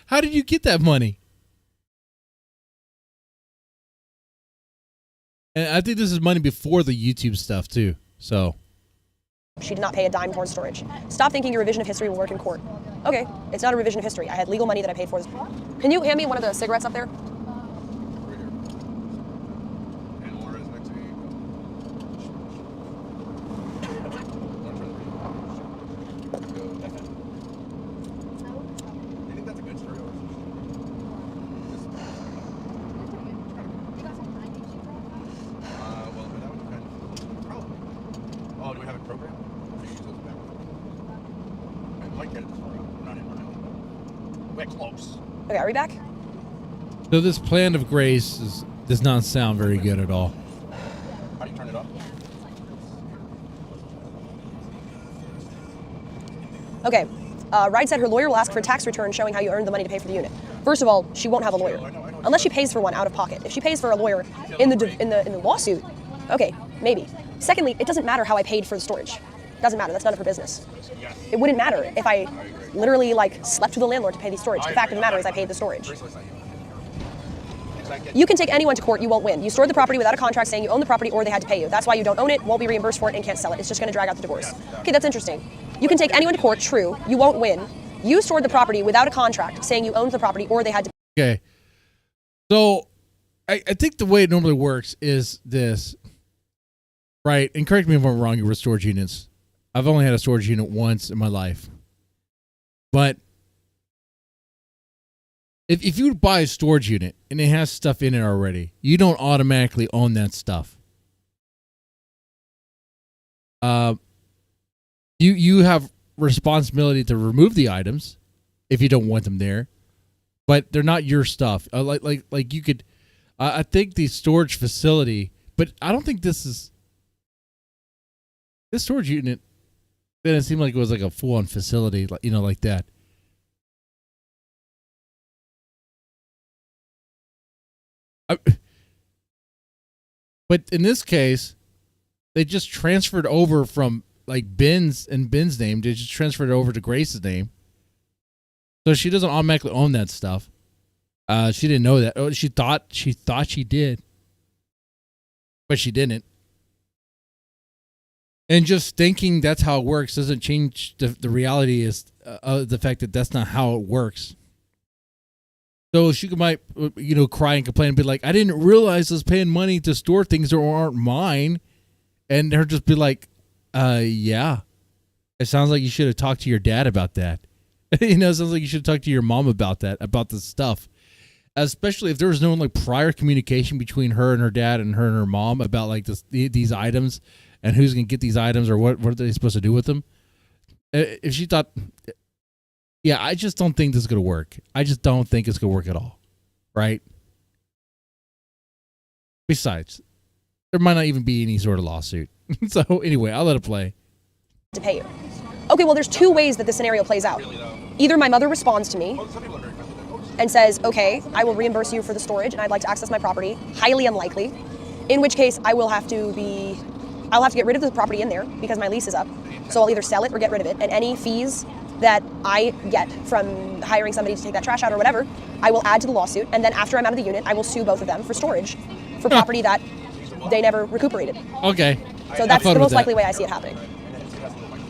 How did you get that money? And I think this is money before the YouTube stuff, too. So. She did not pay a dime towards storage. Stop thinking your revision of history will work in court. Okay, it's not a revision of history. I had legal money that I paid for. Can you hand me one of the cigarettes up there? Right here. And Laura's next to me. You think that's a good story? Well, that would depend. Probably. Oh, do we have a program? Do you use those back? I might get it tomorrow. Not in mine. We're close. Okay, are we back? So this plan of grace does not sound very good at all. How do you turn it off? Okay. Ride said her lawyer will ask for a tax return showing how you earned the money to pay for the unit. First of all, she won't have a lawyer unless she pays for one out of pocket. If she pays for a lawyer in the lawsuit, okay, maybe. Secondly, it doesn't matter how I paid for the storage. It doesn't matter. That's none of her business. It wouldn't matter if I literally slept with the landlord to pay the storage. The fact of the matter is I paid the storage. You can take anyone to court, you won't win. You stored the property without a contract saying you own the property or they had to pay you. That's why you don't own it, won't be reimbursed for it, and can't sell it. It's just going to drag out the divorce. Okay, that's interesting. You can take anyone to court, true. You won't win. You stored the property without a contract saying you owned the property or they had to pay. Okay. So I think the way it normally works is this, right? And correct me if I'm wrong with storage units. I've only had a storage unit once in my life. But if you buy a storage unit and it has stuff in it already, you don't automatically own that stuff. You have responsibility to remove the items if you don't want them there, but they're not your stuff. Like you could, I think the storage facility, but I don't think this storage unit. Then it seemed like it was like a full-on facility, like that. But in this case, they just transferred over from Ben's name. They just transferred it over to Grace's name. So she doesn't automatically own that stuff. She didn't know that. Oh, she thought she did, but she didn't. And just thinking that's how it works doesn't change the reality is the fact that that's not how it works. So she might, cry and complain and be like, I didn't realize I was paying money to store things that aren't mine. And her just be like, yeah. It sounds like you should have talked to your dad about that. It sounds like you should talk to your mom about that, about this stuff. Especially if there was no prior communication between her and her dad and her mom about these items and who's going to get these items or what are they supposed to do with them. If she thought, yeah, I just don't think this is going to work. I just don't think it's going to work at all. Right? Besides, there might not even be any sort of lawsuit. So anyway, I'll let it play. To pay you. Okay, well, there's two ways that this scenario plays out. Either my mother responds to me and says, okay, I will reimburse you for the storage and I'd like to access my property. Highly unlikely. In which case, I'll have to get rid of the property in there because my lease is up. So I'll either sell it or get rid of it. And any fees that I get from hiring somebody to take that trash out or whatever, I will add to the lawsuit. And then after I'm out of the unit, I will sue both of them for storage for property that they never recuperated. Okay. So that's the most likely way I see it happening.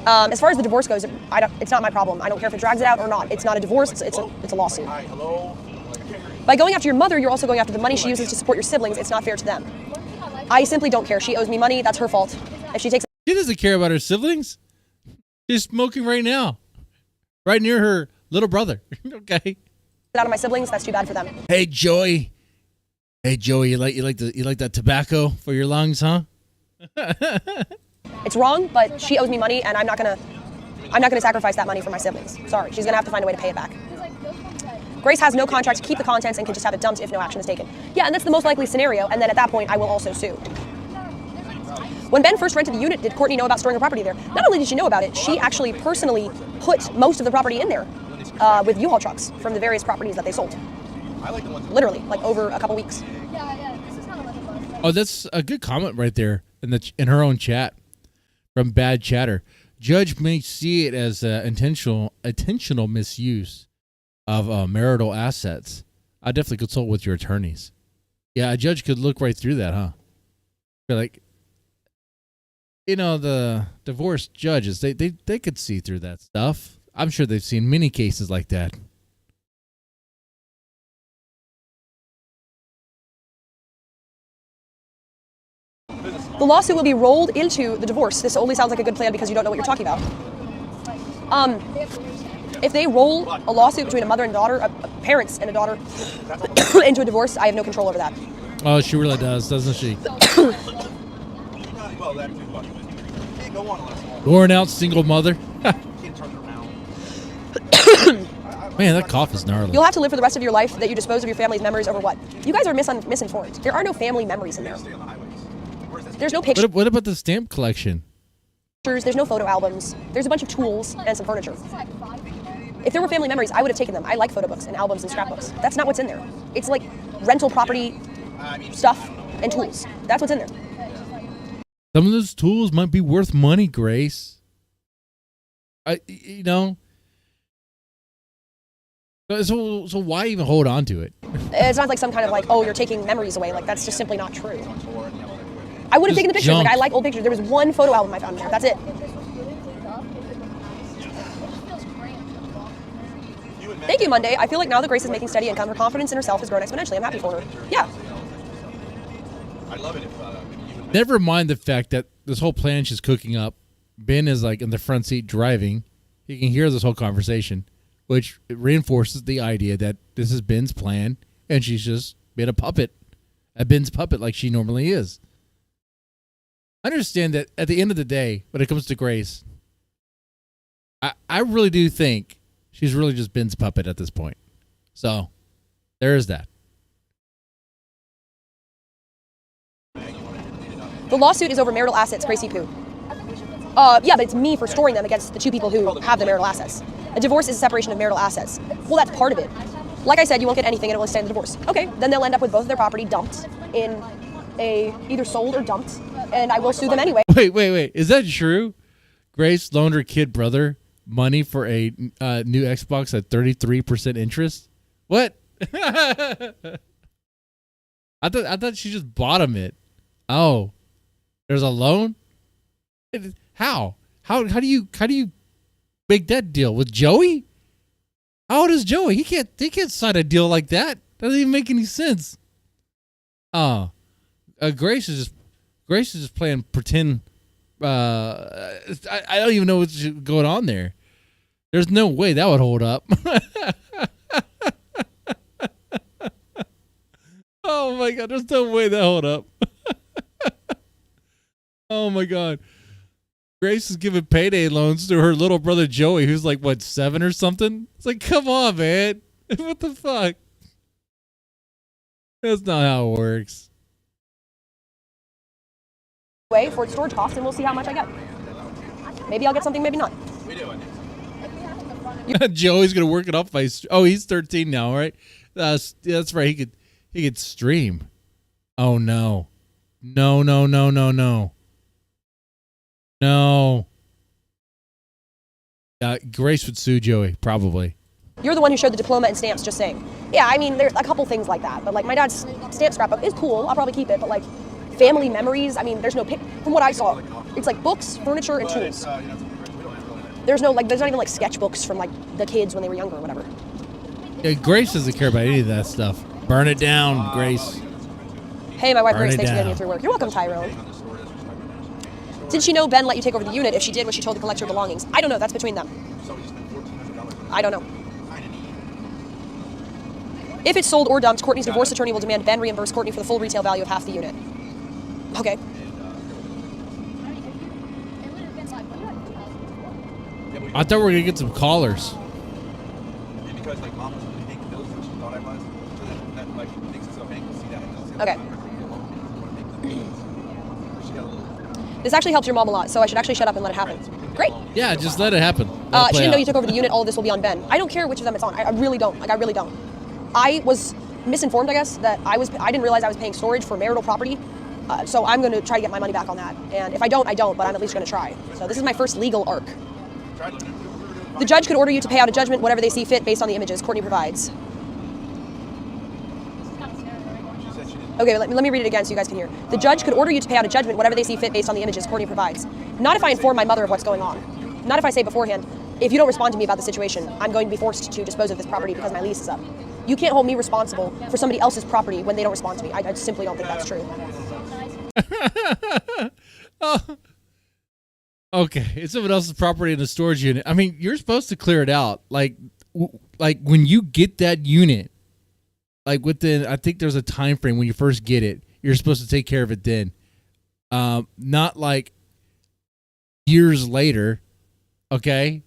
As far as the divorce goes, it's not my problem. I don't care if it drags it out or not. It's not a divorce. It's a lawsuit. By going after your mother, you're also going after the money she uses to support your siblings. It's not fair to them. I simply don't care. She owes me money. That's her fault. If she takes... She doesn't care about her siblings. She's smoking right now. Right near her little brother. Okay. Out of my siblings, that's too bad for them. Hey, Joey. Hey, Joey, you like that tobacco for your lungs, huh? It's wrong, but she owes me money, and I'm not gonna sacrifice that money for my siblings. Sorry, she's gonna have to find a way to pay it back. Grace has no contract to keep the contents and can just have it dumped if no action is taken. Yeah, and that's the most likely scenario, and then at that point, I will also sue. When Ben first rented the unit, did Courtney know about storing her property there? Not only did she know about it, she actually personally put most of the property in there with U-Haul trucks from the various properties that they sold. Literally, like over a couple weeks. Yeah, this is kind of like a bus. Oh, that's a good comment right there in her own chat from Bad Chatter. Judge may see it as intentional misuse of marital assets. I definitely consult with your attorneys. Yeah, a judge could look right through that, huh? Be like, the divorce judges, they could see through that stuff. I'm sure they've seen many cases like that. The lawsuit will be rolled into the divorce. This only sounds like a good plan because you don't know what you're talking about. If they roll a lawsuit between a mother and daughter, parents and a daughter, into a divorce, I have no control over that. Oh, she really does, doesn't she? Worn out single mother. Man, that cough is gnarly. You'll have to live for the rest of your life that you dispose of your family's memories over what? You guys are misinformed. There are no family memories in there. There's no pictures. What about the stamp collection? There's no photo albums. There's a bunch of tools and some furniture. If there were family memories, I would have taken them. I like photo books and albums and scrapbooks. That's not what's in there. It's like rental property stuff and tools. That's what's in there. Some of those tools might be worth money, Grace. So why even hold on to it? It's not like some kind of like, oh, you're taking memories away. Like, that's just simply not true. I would have taken the pictures. Like, I like old pictures. There was one photo album I found in there. That's it. Thank you, Monday. I feel like now that Grace is making steady income, her confidence in herself has grown exponentially. I'm happy for her. Yeah. I love it if Never mind the fact that this whole plan she's cooking up, Ben is like in the front seat driving. He can hear this whole conversation, which reinforces the idea that this is Ben's plan, and she's just been a Ben's puppet like she normally is. I understand that at the end of the day, when it comes to Grace, I really do think she's really just Ben's puppet at this point. So, there is that. The lawsuit is over marital assets, Gracie Poo. Yeah, but it's me for storing them against the two people who have the marital assets. A divorce is a separation of marital assets. Well, that's part of it. Like I said, you won't get anything and it will extend the divorce. Okay, then they'll end up with both of their property dumped in either sold or dumped, and I will sue them anyway. Wait. Is that true? Grace loaned her kid brother money for a new Xbox at 33% interest? What? I thought she just bought him it. Oh, there's a loan? How do you make that deal with Joey? How old is Joey? He can't sign a deal like that. Doesn't even make any sense. Grace is just playing pretend. I don't even know what's going on there. There's no way that would hold up. Oh my God, there's no way that hold up. Oh my God. Grace is giving payday loans to her little brother Joey, who's like, what, 7 or something? It's like, come on, man. What the fuck? That's not how it works. For storage costs, and we'll see how much I get. Maybe I'll get something, maybe not. Joey's gonna work it up by. Oh, he's 13 now, right? That's right. He could stream. Oh no. Grace would sue Joey, probably. You're the one who showed the diploma and stamps, just saying. Yeah, I mean, there's a couple things like that, but like my dad's stamp scrapbook is cool. I'll probably keep it, but like family memories, I mean, there's no from what I saw, it's like books, furniture, and tools. There's not even like sketchbooks from like the kids when they were younger or whatever. Yeah, Grace doesn't care about any of that stuff. Burn it down, Grace. Hey, my wife Grace, thanks for getting me through work. You're welcome, Tyrone. Did she know Ben let you take over the unit? If she did, was she told to collect her belongings? I don't know. That's between them. I don't know. If it's sold or dumped, Courtney's divorce attorney will demand Ben reimburse Courtney for the full retail value of half the unit. Okay. I thought we were going to get some callers. Because like mom was really making bills and she thought I was, so that like makes it so Hank will see that and they'll say, okay. This actually helps your mom a lot, so I should actually shut up and let it happen. Great. Yeah, just let it happen. She didn't know you took over the unit. All of this will be on Ben. I don't care which of them it's on. I really don't. Like, I really don't. I was misinformed, I guess, that I didn't realize I was paying storage for marital property. So I'm going to try to get my money back on that. And if I don't, I don't, but I'm at least going to try. So this is my first legal arc. The judge could order you to pay out a judgment, whatever they see fit, based on the images Courtney provides. Okay, let me read it again so you guys can hear. The judge could order you to pay out a judgment, whatever they see fit, based on the images Courtney provides. Not if I inform my mother of what's going on. Not if I say beforehand, if you don't respond to me about the situation, I'm going to be forced to dispose of this property because my lease is up. You can't hold me responsible for somebody else's property when they don't respond to me. I simply don't think that's true. Oh. Okay, it's someone else's property in the storage unit. I mean, you're supposed to clear it out. Like when you get that unit, like within, I think there's a time frame when you first get it. You're supposed to take care of it then, not like years later. Okay,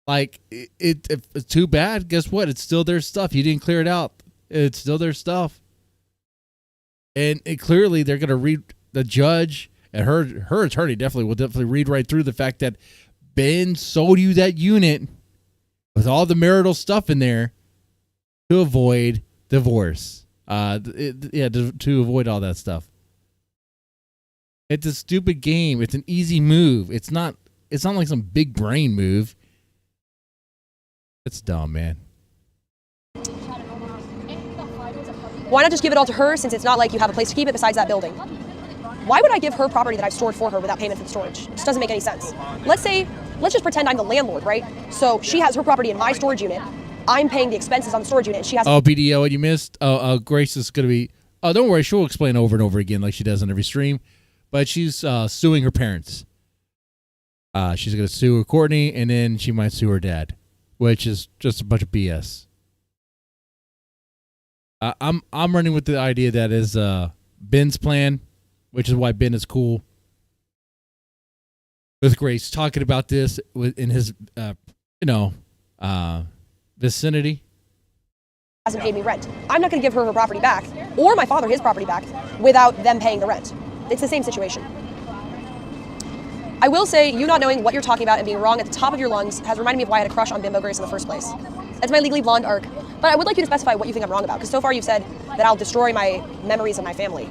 like if it's too bad, guess what? It's still their stuff. You didn't clear it out. It's still their stuff, and clearly they're gonna read the judge. And her attorney will definitely read right through the fact that Ben sold you that unit with all the marital stuff in there to avoid divorce. To avoid all that stuff. It's a stupid game. It's an easy move. It's not like some big brain move. It's dumb, man. Why not just give it all to her, since it's not like you have a place to keep it besides that building? Why would I give her property that I've stored for her without payment for the storage? It just doesn't make any sense. Let's just pretend I'm the landlord, right? So she has her property in my storage unit. I'm paying the expenses on the storage unit, and she has... Oh, BDO, what you missed? Grace is going to be... Oh, don't worry. She'll explain over and over again like she does on every stream. But she's suing her parents. She's going to sue Courtney, and then she might sue her dad, which is just a bunch of BS. I'm running with the idea that is Ben's plan, which is why Ben is cool with Grace talking about this in his, vicinity. Hasn't paid me rent. I'm not going to give her property back, or my father his property back, without them paying the rent. It's the same situation. I will say, you not knowing what you're talking about and being wrong at the top of your lungs has reminded me of why I had a crush on Bimbo Grace in the first place. That's my Legally Blonde arc. But I would like you to specify what you think I'm wrong about, because so far you've said that I'll destroy my memories of my family.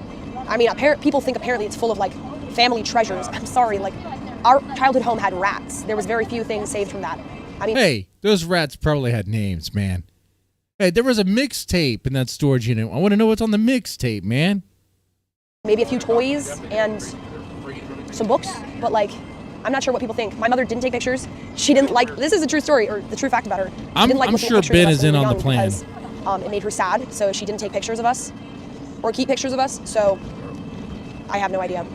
I mean, people think apparently it's full of, like, family treasures. I'm sorry, like, our childhood home had rats. There was very few things saved from that. I mean... Hey, those rats probably had names, man. Hey, there was a mixtape in that storage unit. I want to know what's on the mixtape, man. Maybe a few toys and some books, but, like, I'm not sure what people think. My mother didn't take pictures. She didn't like... This is a true story, or the true fact about her. She didn't like I'm sure Ben is in on the plan. Because, it made her sad, so she didn't take pictures of us or keep pictures of us, so... I have no idea.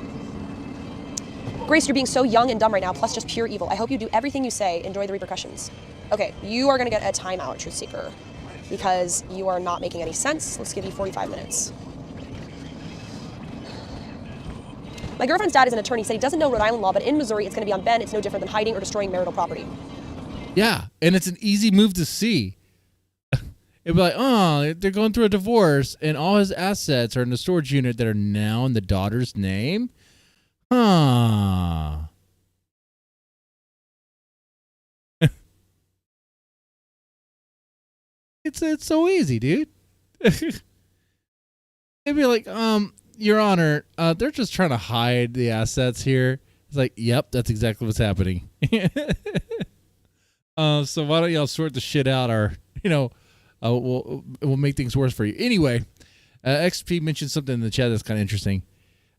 Grace, you're being so young and dumb right now, plus just pure evil. I hope you do everything you say. Enjoy the repercussions. Okay, you are going to get a timeout, Truth Seeker, because you are not making any sense. Let's give you 45 minutes. My girlfriend's dad is an attorney, said he doesn't know Rhode Island law, but in Missouri, it's going to be on Ben. It's no different than hiding or destroying marital property. Yeah, and it's an easy move to see. It'd be like, oh, they're going through a divorce, and all his assets are in the storage unit that are now in the daughter's name? Huh. It's so easy, dude. They'd be like, Your Honor, they're just trying to hide the assets here. It's like, yep, that's exactly what's happening. So why don't y'all sort the shit out, or, we'll make things worse for you. Anyway, XP mentioned something in the chat that's kind of interesting.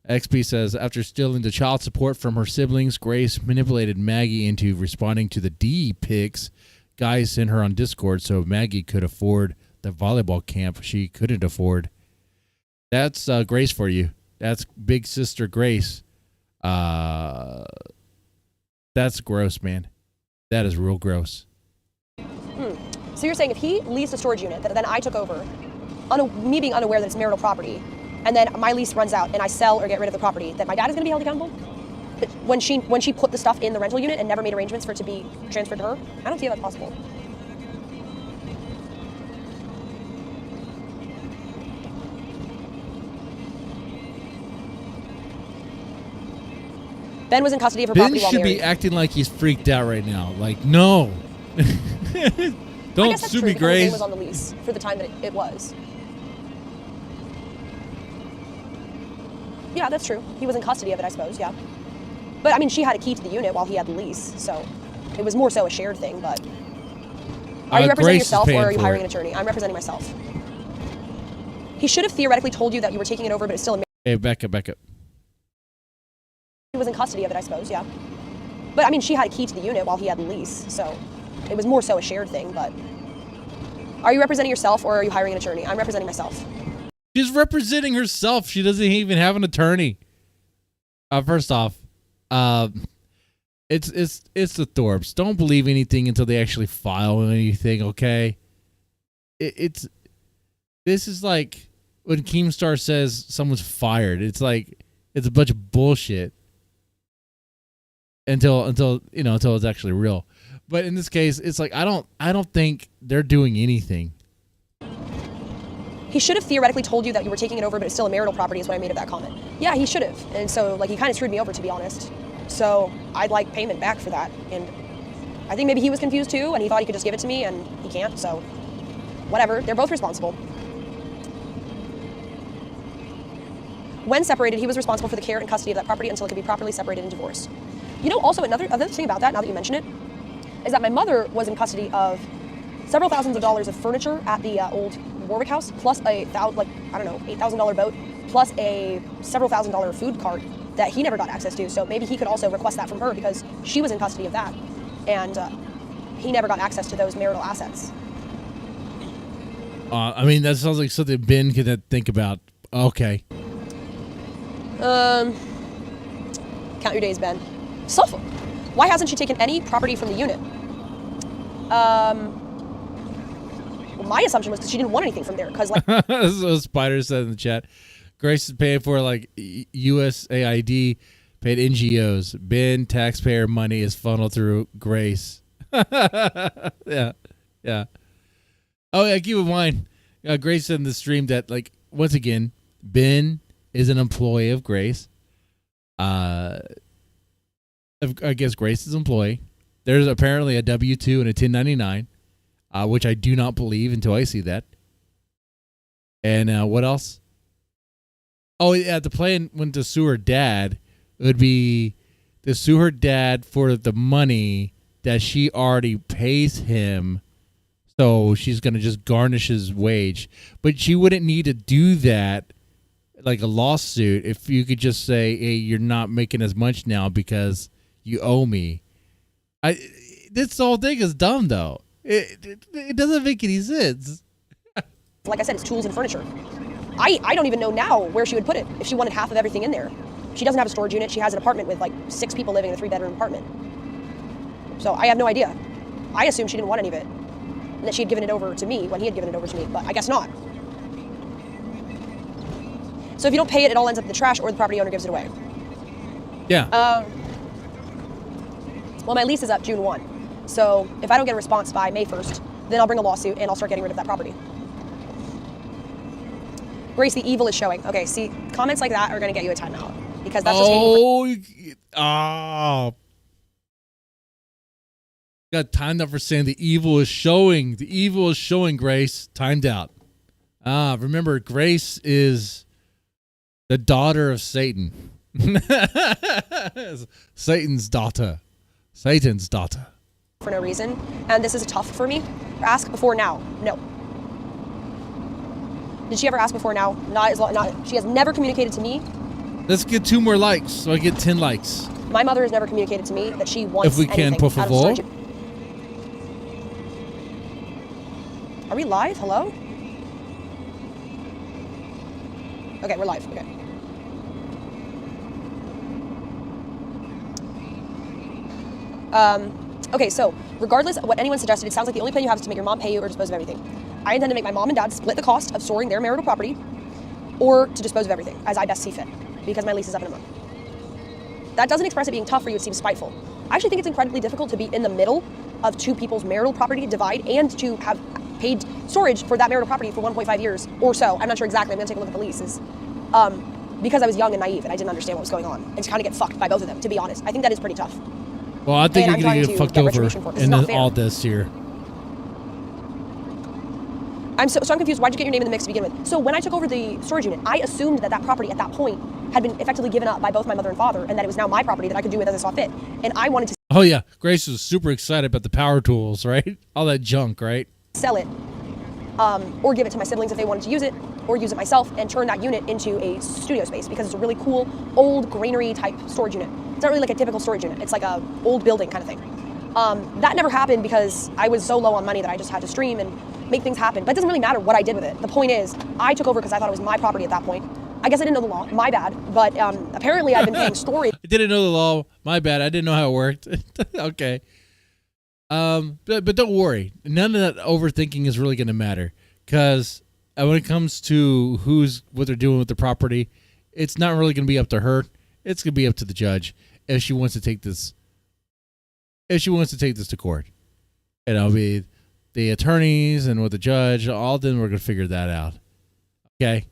XP says, after stealing the child support from her siblings, Grace manipulated Maggie into responding to the D pics guys sent her on Discord so Maggie could afford the volleyball camp she couldn't afford. That's Grace for you. That's big sister Grace. That's gross, man. That is real gross. So you're saying if he leased a storage unit that then I took over, me being unaware that it's marital property, and then my lease runs out and I sell or get rid of the property, that my dad is going to be held accountable? But when she put the stuff in the rental unit and never made arrangements for it to be transferred to her? I don't see how that's possible. Ben was in custody of her Ben property while should married. be acting like he's freaked out right now. Like, no. I Don't guess that's sue true, me, because his name Grace. was on the lease for the time that it was. Yeah, that's true. He was in custody of it, I suppose, yeah. But, I mean, she had a key to the unit while he had the lease, so it was more so a shared thing, but... Are you representing Grace is yourself, or paying are you for hiring it. an attorney? I'm representing myself. He should have theoretically told you that you were taking it over, but it's still a... Hey, back up. He was in custody of it, I suppose, yeah. But, I mean, she had a key to the unit while he had the lease, so it was more so a shared thing, but... Are you representing yourself, or are you hiring an attorney? I'm representing myself. She's representing herself. She doesn't even have an attorney. First off, it's the Thorps. Don't believe anything until they actually file anything. Okay. This is like when Keemstar says someone's fired. It's like it's a bunch of bullshit until it's actually real. But in this case, it's like I don't think they're doing anything. He should have theoretically told you that you were taking it over, but it's still a marital property is what I made of that comment. Yeah, he should have. And so, like, he kind of screwed me over, to be honest. So I'd like payment back for that. And I think maybe he was confused too, and he thought he could just give it to me, and he can't. So whatever. They're both responsible. When separated, he was responsible for the care and custody of that property until it could be properly separated and divorced. You know, also another thing about that, now that you mention it, is that my mother was in custody of several thousands of dollars of furniture at the old Warwick house, plus $8,000 boat, plus a several $1,000 food cart that he never got access to. So maybe he could also request that from her because she was in custody of that, and he never got access to those marital assets. I mean, that sounds like something Ben could think about. Okay. Count your days, Ben. Suffolk. Why hasn't she taken any property from the unit? Well, my assumption was because she didn't want anything from there. Because like, so Spider said in the chat, Grace is paying for like USAID paid NGOs. Ben taxpayer money is funneled through Grace. Yeah. Oh yeah, keep in mind, Grace said in the stream that like once again, Ben is an employee of Grace. I guess Grace's employee. There's apparently a W-2 and a 1099, which I do not believe until I see that. And what else? Oh, yeah, the plan went to sue her dad. It would be to sue her dad for the money that she already pays him. So she's going to just garnish his wage. But she wouldn't need to do that like a lawsuit if you could just say, hey, you're not making as much now because you owe me. This whole thing is dumb, though. It doesn't make any sense. like I said, it's tools and furniture. I don't even know now where she would put it if she wanted half of everything in there. She doesn't have a storage unit. She has an apartment with like 6 people living in a 3-bedroom apartment. So I have no idea. I assumed she didn't want any of it, and that she had given it over to me when he had given it over to me, but I guess not. So if you don't pay it, it all ends up in the trash, or the property owner gives it away. Yeah. Well, my lease is up June 1. So if I don't get a response by May 1st, then I'll bring a lawsuit and I'll start getting rid of that property. Grace, the evil is showing. Okay, see, comments like that are going to get you a timeout. Because that's just got timed out for saying the evil is showing. The evil is showing, Grace. Timed out. Remember, Grace is the daughter of Satan. Satan's daughter. Satan's daughter. For no reason. And this is tough for me. Ask before now. No. Did she ever ask before now? Not. She has never communicated to me. Let's get 2 more likes so I get 10 likes. My mother has never communicated to me that she wants if we can, anything por out of favor. storage. Are we live? Hello? Okay, we're live. Okay. Okay, so regardless of what anyone suggested, it sounds like the only plan you have is to make your mom pay you or dispose of everything. I intend to make my mom and dad split the cost of storing their marital property or to dispose of everything, as I best see fit, because my lease is up in a month. That doesn't express it being tough for you, it seems spiteful. I actually think it's incredibly difficult to be in the middle of 2 people's marital property divide and to have paid storage for that marital property for 1.5 years or so. I'm not sure exactly, I'm gonna take a look at the leases. because I was young and naive and I didn't understand what was going on, and to kind of get fucked by both of them, to be honest. I think that is pretty tough. Well, I think And you're I'm going to trying get to fucked get over retribution for it. It's in not fair. all this here. I'm confused. Why'd you get your name in the mix to begin with? So when I took over the storage unit, I assumed that that property at that point had been effectively given up by both my mother and father, and that it was now my property that I could do with as I saw fit. And I wanted to Oh, yeah. Grace was super excited about the power tools, right? All that junk, right? sell it, or give it to my siblings if they wanted to use it, or use it myself and turn that unit into a studio space, because it's a really cool old granary type storage unit. It's not really like a typical storage unit. It's like a old building kind of thing. That never happened because I was so low on money that I just had to stream and make things happen. But it doesn't really matter what I did with it. The point is, I took over because I thought it was my property at that point. I guess I didn't know the law. My bad. But apparently I've been paying storage. I didn't know the law. My bad. I didn't know how it worked. Okay. But don't worry. None of that overthinking is really going to matter, because when it comes to what they're doing with the property, it's not really going to be up to her. It's going to be up to the judge if she wants to take this. If she wants to take this to court, and it'll be the attorneys and with the judge. All then we're going to figure that out. Okay.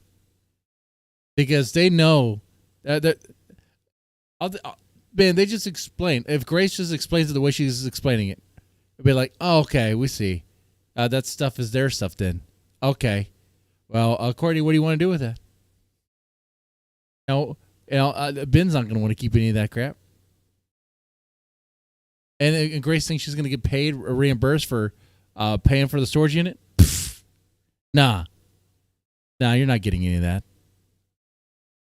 Because they know that man, they just explain. If Grace just explains it the way she's explaining it, it'd be like, oh, okay, we see. That stuff is their stuff then. Okay. Well, Courtney, what do you want to do with that? Ben's not going to want to keep any of that crap. And Grace thinks she's going to get paid or reimbursed for paying for the storage unit? Pfft. Nah, you're not getting any of that.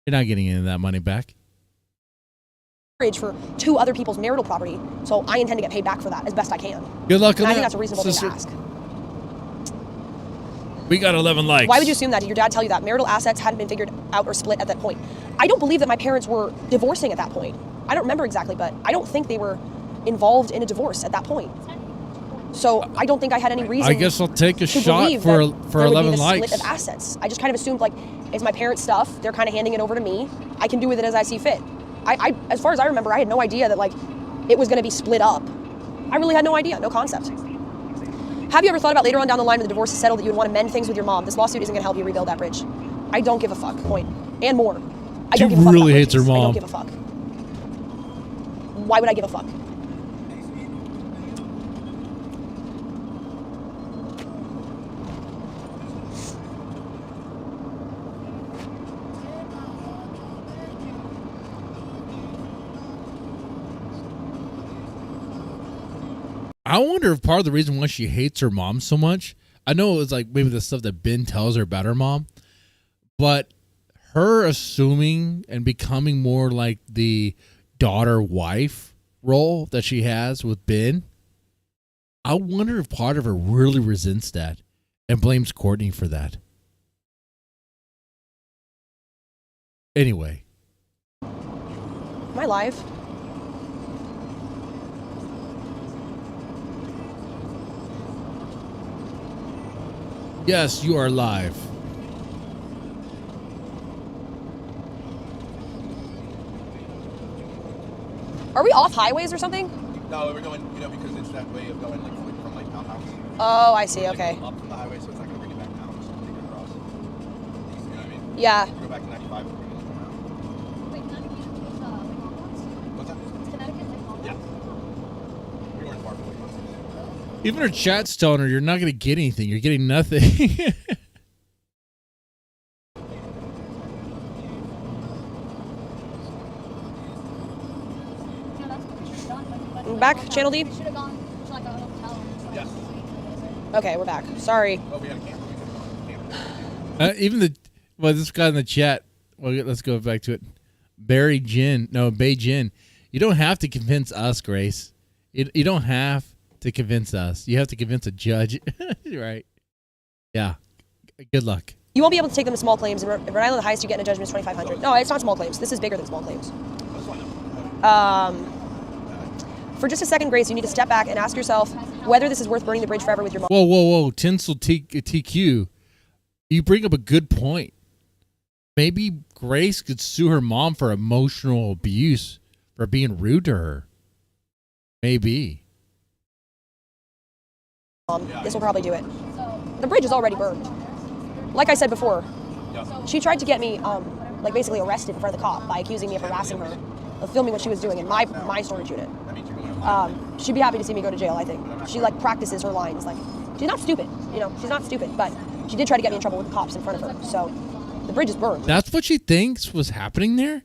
You're not getting any of that money back. For 2 other people's marital property, so I intend to get paid back for that as best I can. Good luck on And I that. think that's a reasonable thing to ask. We got 11 likes. Why would you assume that? Did your dad tell you that marital assets hadn't been figured out or split at that point? I don't believe that my parents were divorcing at that point. I don't remember exactly, but I don't think they were involved in a divorce at that point. So I don't think I had any reason. I guess I'll take a to shot believe for that there would 11 be the likes. split of assets. I just kind of assumed, like, it's my parents' stuff. They're kind of handing it over to me. I can do with it as I see fit. I as far as I remember, I had no idea that, like, it was going to be split up. I really had no idea, no concept. Have you ever thought about later on down the line when the divorce is settled that you would want to mend things with your mom? This lawsuit isn't going to help you rebuild that bridge. I don't give a fuck. Point. And more. I don't give a fuck really about hates her bridges. I mom. don't give a fuck. Why would I give a fuck? I wonder if part of the reason why she hates her mom so much, I know it was like maybe the stuff that Ben tells her about her mom, but her assuming and becoming more like the daughter-wife role that she has with Ben, I wonder if part of her really resents that and blames Courtney for that. Anyway. Am I live? Yes, you are live. Are we off highways or something? No, we're going, because it's that way of going from like townhouse. Oh, I see. Like, okay. Up from the highway, so it's not going to bring it back down. It's going to take it across. You know what I mean? Yeah. Go back to 95 and bring it around. Wait, Connecticut is like Hogwarts? What's that? Is Connecticut like Hogwarts? Yeah. We weren't far from it. Even her chat's telling her you're not going to get anything. You're getting nothing. Yeah, that's what we should have done. But Back, Channel D? We should have gone to like a hotel and stuff. Yeah. Okay, we're back. Sorry. Oh, we had a camper. We could have gone to camper. Even this guy in the chat, well, let's go back to it. Bay Jin. You don't have to convince us, Grace. You don't have to convince us. You have to convince a judge. Right. Yeah. Good luck. You won't be able to take them to small claims. In Rhode Island, the highest you get in a judgment is $2,500. No, it's not small claims. This is bigger than small claims. For just a second, Grace, you need to step back and ask yourself whether this is worth burning the bridge forever with your mom. Whoa. Tinsel TQ. You bring up a good point. Maybe Grace could sue her mom for emotional abuse for being rude to her. Maybe. This will probably do it. The bridge is already burned. Like I said before, she tried to get me like basically arrested in front of the cop by accusing me of harassing her, of filming what she was doing in my storage unit. She'd be happy to see me go to jail, I think. She like practices her lines. Like, she's not stupid, you know, she's not stupid, but she did try to get me in trouble with the cops in front of her. So the bridge is burned. That's what she thinks was happening there?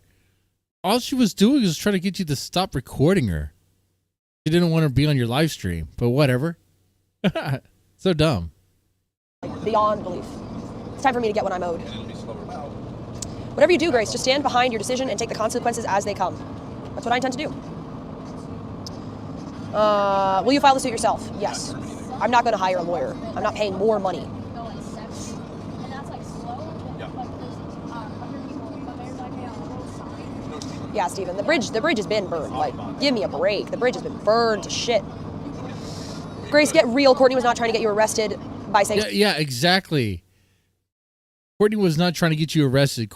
All she was doing was trying to get you to stop recording her. She didn't want to be on your live stream, but whatever. So dumb. Like, beyond belief. It's time for me to get what I'm owed. Whatever you do, Grace, just stand behind your decision and take the consequences as they come. That's what I intend to do. Will you file the suit yourself? Yes. I'm not going to hire a lawyer. I'm not paying more money. Yeah, Steven, the bridge has been burned. Like, give me a break. The bridge has been burned to shit. Grace, get real. Courtney was not trying to get you arrested by saying... Yeah, exactly. Courtney was not trying to get you arrested,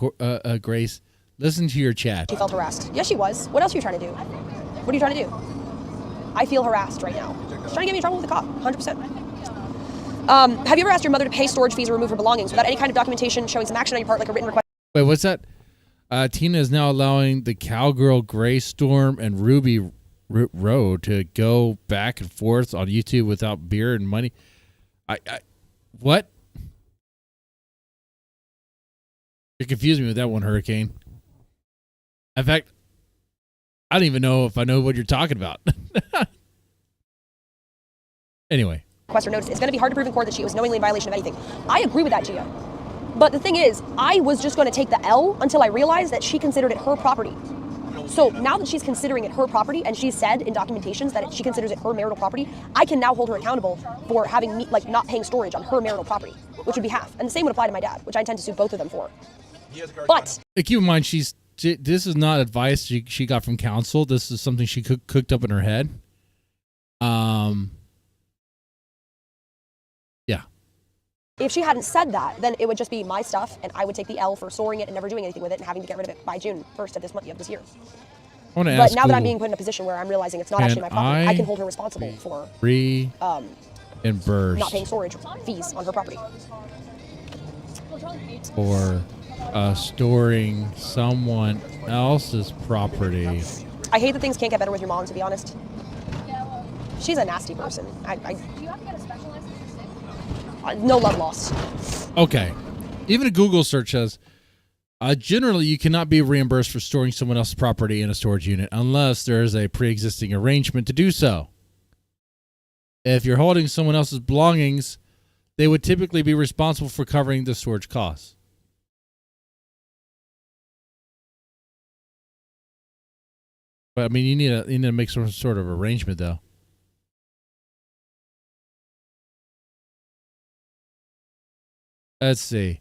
Grace. Listen to your chat. She felt harassed. Yes, she was. What else are you trying to do? What are you trying to do? I feel harassed right now. She's trying to get me in trouble with the cop, 100%. Have you ever asked your mother to pay storage fees or remove her belongings without any kind of documentation showing some action on your part, like a written request? Wait, what's that? Tina is now allowing the Cowgirl, Gray Storm, and Ruby Rowe to go back and forth on YouTube without beer and money. What? You confused me with that one, Hurricane. In fact, I don't even know if I know what you're talking about. Anyway. Request or notice. It's going to be hard to prove in court that she was knowingly in violation of anything. I agree with that, Gia. But the thing is, I was just going to take the L until I realized that she considered it her property. So now that she's considering it her property, and she's said in documentations that she considers it her marital property, I can now hold her accountable for having me, like, not paying storage on her marital property, which would be half. And the same would apply to my dad, which I intend to sue both of them for. But keep in mind, this is not advice she got from counsel. This is something she cooked up in her head. Yeah. If she hadn't said that, then it would just be my stuff, and I would take the L for storing it and never doing anything with it and having to get rid of it by June 1st of this year. But now that I'm being put in a position where I'm realizing it's not actually my property, I can hold her responsible for reimburse not paying storage fees on her property. For storing someone else's property. I hate that things can't get better with your mom, to be honest. She's a nasty person. Do you have to get a special license for stick? No love lost. Okay. Even a Google search says, generally you cannot be reimbursed for storing someone else's property in a storage unit unless there is a pre-existing arrangement to do so. If you're holding someone else's belongings, they would typically be responsible for covering the storage costs. But I mean, you need to make some sort of arrangement, though. Let's see.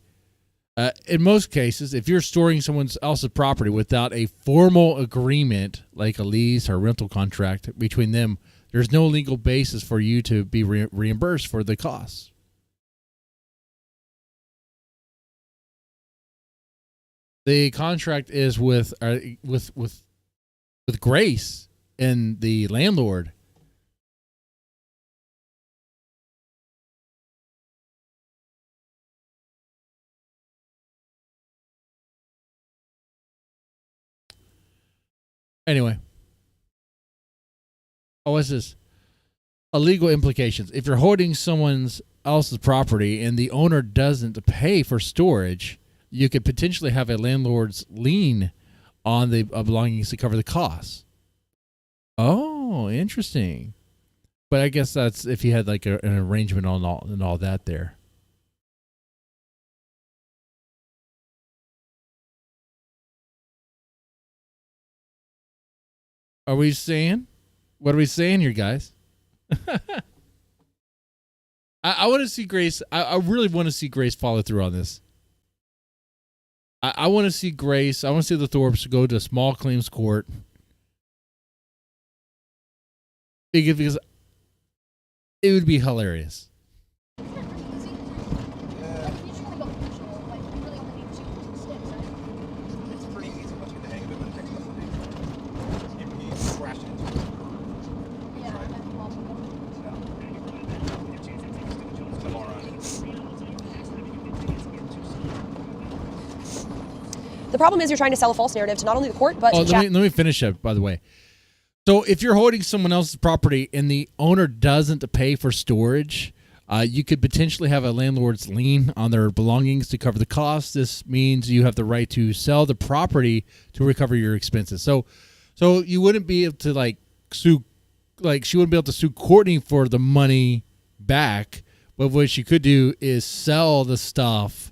In most cases, if you're storing someone else's property without a formal agreement, like a lease or rental contract between them, there's no legal basis for you to be reimbursed for the costs. The contract is with Grace and the landlord. Anyway. Oh, what's this? Illegal implications. If you're holding someone else's property and the owner doesn't pay for storage, you could potentially have a landlord's lien on the belongings to cover the costs. Oh, interesting. But I guess that's if you had like an arrangement on all that there. Are we saying? What are we saying here, guys? I want to see Grace. I really want to see Grace follow through on this. I want to see Grace. I want to see the Thorps go to small claims court. Because it would be hilarious. The problem is you're trying to sell a false narrative to not only the court, but to let me finish that, by the way. So if you're holding someone else's property and the owner doesn't pay for storage, you could potentially have a landlord's lien on their belongings to cover the costs. This means you have the right to sell the property to recover your expenses. So you wouldn't be able to sue, she wouldn't be able to sue Courtney for the money back. But what she could do is sell the stuff,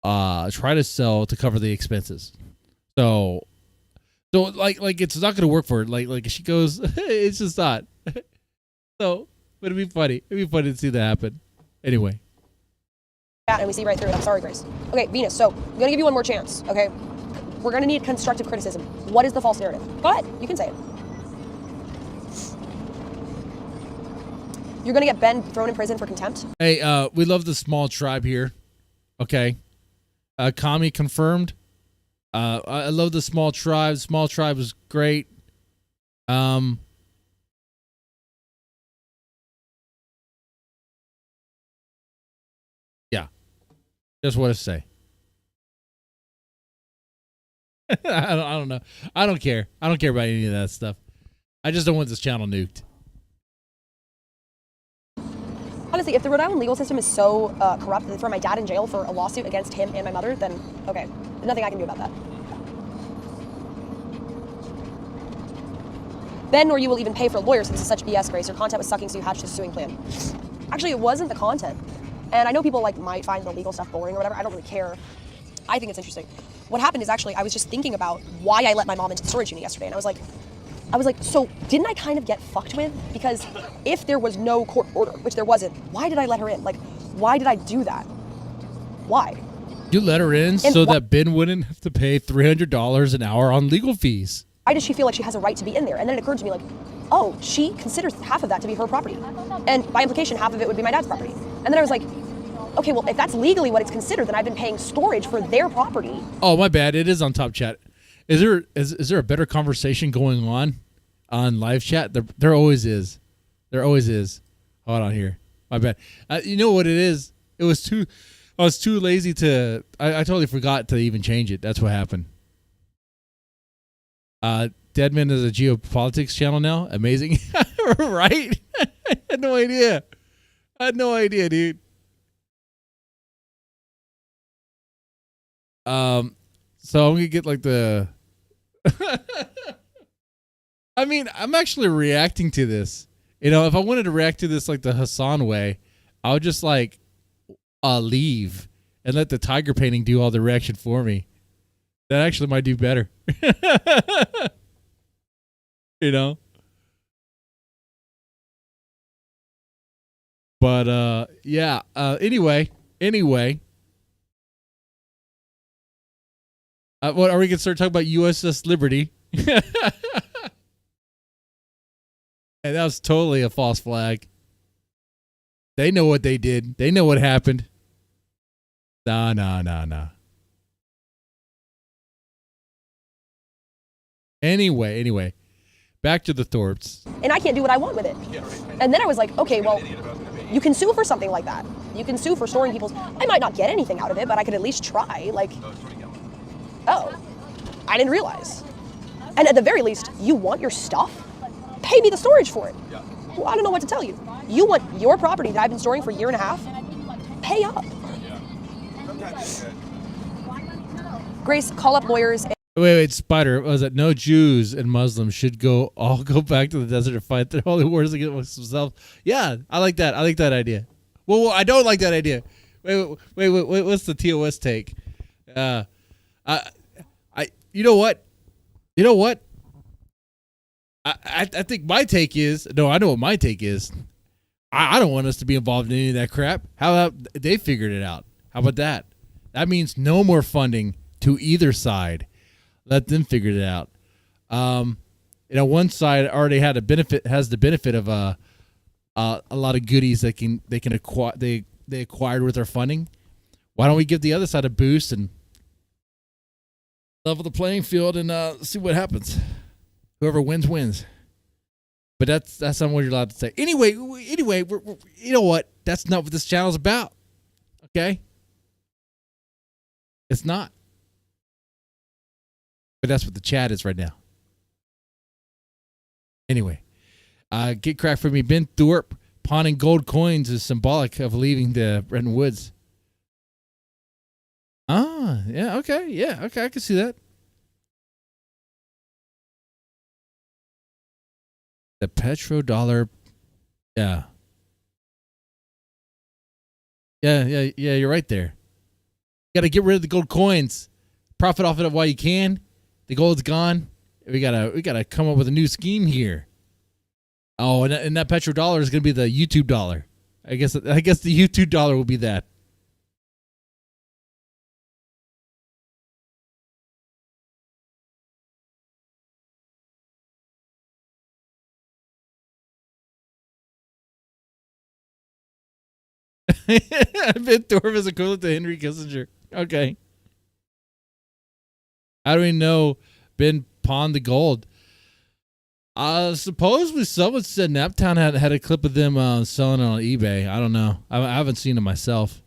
try to sell to cover the expenses. So it's not going to work for her. Like she goes, it's just not. So. But it'd be funny. It'd be funny to see that happen. Anyway. Yeah, and we see right through it. I'm sorry, Grace. Okay, Venus, so I'm going to give you one more chance, okay? We're going to need constructive criticism. What is the false narrative? Go ahead. You can say it. You're going to get Ben thrown in prison for contempt? Hey, we love the small tribe here. Okay. Kami confirmed. I love the small tribe. Small tribe was great. Just what to say. I don't know. I don't care. I don't care about any of that stuff. I just don't want this channel nuked. Honestly, if the Rhode Island legal system is so corrupt that they throw my dad in jail for a lawsuit against him and my mother, then okay, there's nothing I can do about that. Ben nor you will even pay for lawyers. This is such BS, Grace. Your content was sucking, so you hatched a suing plan. Actually, it wasn't the content. And I know people might find the legal stuff boring or whatever. I don't really care. I think it's interesting. What happened is actually I was just thinking about why I let my mom into the storage unit yesterday, and I was like, so didn't I kind of get fucked with? Because if there was no court order, which there wasn't, why did I let her in? Why did I do that? Why? You let her in so that Ben wouldn't have to pay $300 an hour on legal fees. Why does she feel like she has a right to be in there? And then it occurred to me oh, she considers half of that to be her property. And by implication, half of it would be my dad's property. And then I was like, okay, well, if that's legally what it's considered, then I've been paying storage for their property. Oh, my bad. It is on top chat. Is there a better conversation going on live chat? There always is. There always is. Hold on here. My bad. You know what it is? I was too lazy to. I totally forgot to even change it. That's what happened. Deadman is a geopolitics channel now. Amazing, right? I had no idea. Dude. So I'm gonna get the I mean, I'm actually reacting to this. If I wanted to react to this the Hassan way, I would just leave and let the tiger painting do all the reaction for me. That actually might do better. But yeah. Anyway. What are we gonna start talking about USS Liberty? And that was totally a false flag. They know what they did. They know what happened. Nah. Anyway. Back to the Thorps. And I can't do what I want with it. Yeah, right. And then I was like, okay, well, you can sue for something like that. You can sue for storing people's. I might not get anything out of it, but I could at least try. Oh, I didn't realize. And at the very least, you want your stuff? Pay me the storage for it. Yeah. Well, I don't know what to tell you. You want your property that I've been storing for a year and a half? Pay up. Yeah. Grace, call up lawyers. Wait, Spider. Was it no Jews and Muslims should all go back to the desert to fight their holy wars against themselves? Yeah, I like that. I like that idea. Well, I don't like that idea. Wait. What's the TOS take? You know what? I think my take is, no, I know what my take is. I don't want us to be involved in any of that crap. How about they figured it out? How about that? That means no more funding to either side. Let them figure it out. One side already has the benefit of a lot of goodies they can acquire. They acquired with their funding. Why don't we give the other side a boost and level the playing field and see what happens? Whoever wins. But that's not what you're allowed to say. Anyway, we're, you know what? That's not what this channel's about. Okay? It's not. But that's what the chat is right now. Anyway, get cracked for me. Ben Thorpe pawning gold coins is symbolic of leaving the Bretton Woods. Ah, yeah, okay, I can see that. The petrodollar, yeah. You're right there. You got to get rid of the gold coins, profit off of it while you can. The gold's gone. We gotta come up with a new scheme here. Oh, and that petrodollar is gonna be the YouTube dollar. I guess the YouTube dollar will be that. Ben Thorpe is equivalent to Henry Kissinger. Okay. How do we know Ben pawned the gold? Supposedly someone said Naptown had a clip of them selling it on eBay. I don't know. I haven't seen it myself.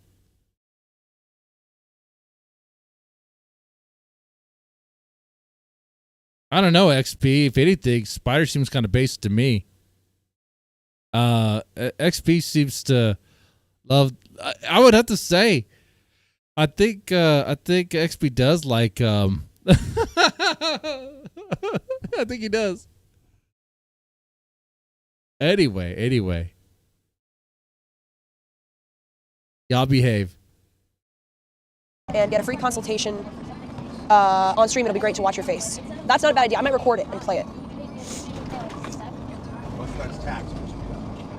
I don't know, XP. If anything, Spider seems kind of basic to me. XP seems to love. I would have to say, I think XP does like. I think he does. Anyway. Y'all behave. And get a free consultation on stream. It'll be great to watch your face. That's not a bad idea. I might record it and play it. Most of that's tax.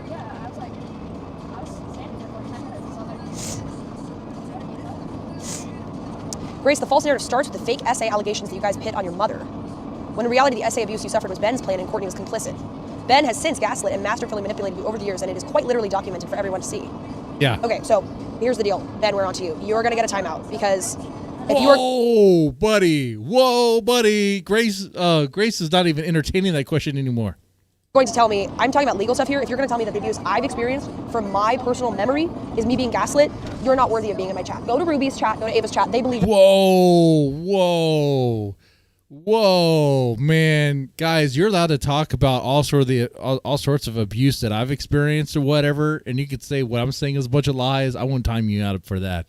Yeah, I was standing there for 10 minutes. Grace, the false narrative starts with the fake essay allegations that you guys pit on your mother. When in reality, the essay abuse you suffered was Ben's plan and Courtney was complicit. Ben has since gaslit and masterfully manipulated you over the years, and it is quite literally documented for everyone to see. Yeah. Okay, so here's the deal. Ben, we're on to you. You're going to get a timeout because if you are... Whoa, buddy. Grace is not even entertaining that question anymore. Going to tell me, I'm talking about legal stuff here. If you're going to tell me that the abuse I've experienced from my personal memory is me being gaslit, you're not worthy of being in my chat. Go to Ruby's chat, go to Ava's chat. They believe... Whoa, man, guys, you're allowed to talk about all sorts of abuse that I've experienced or whatever, and you could say what I'm saying is a bunch of lies. I won't time you out for that.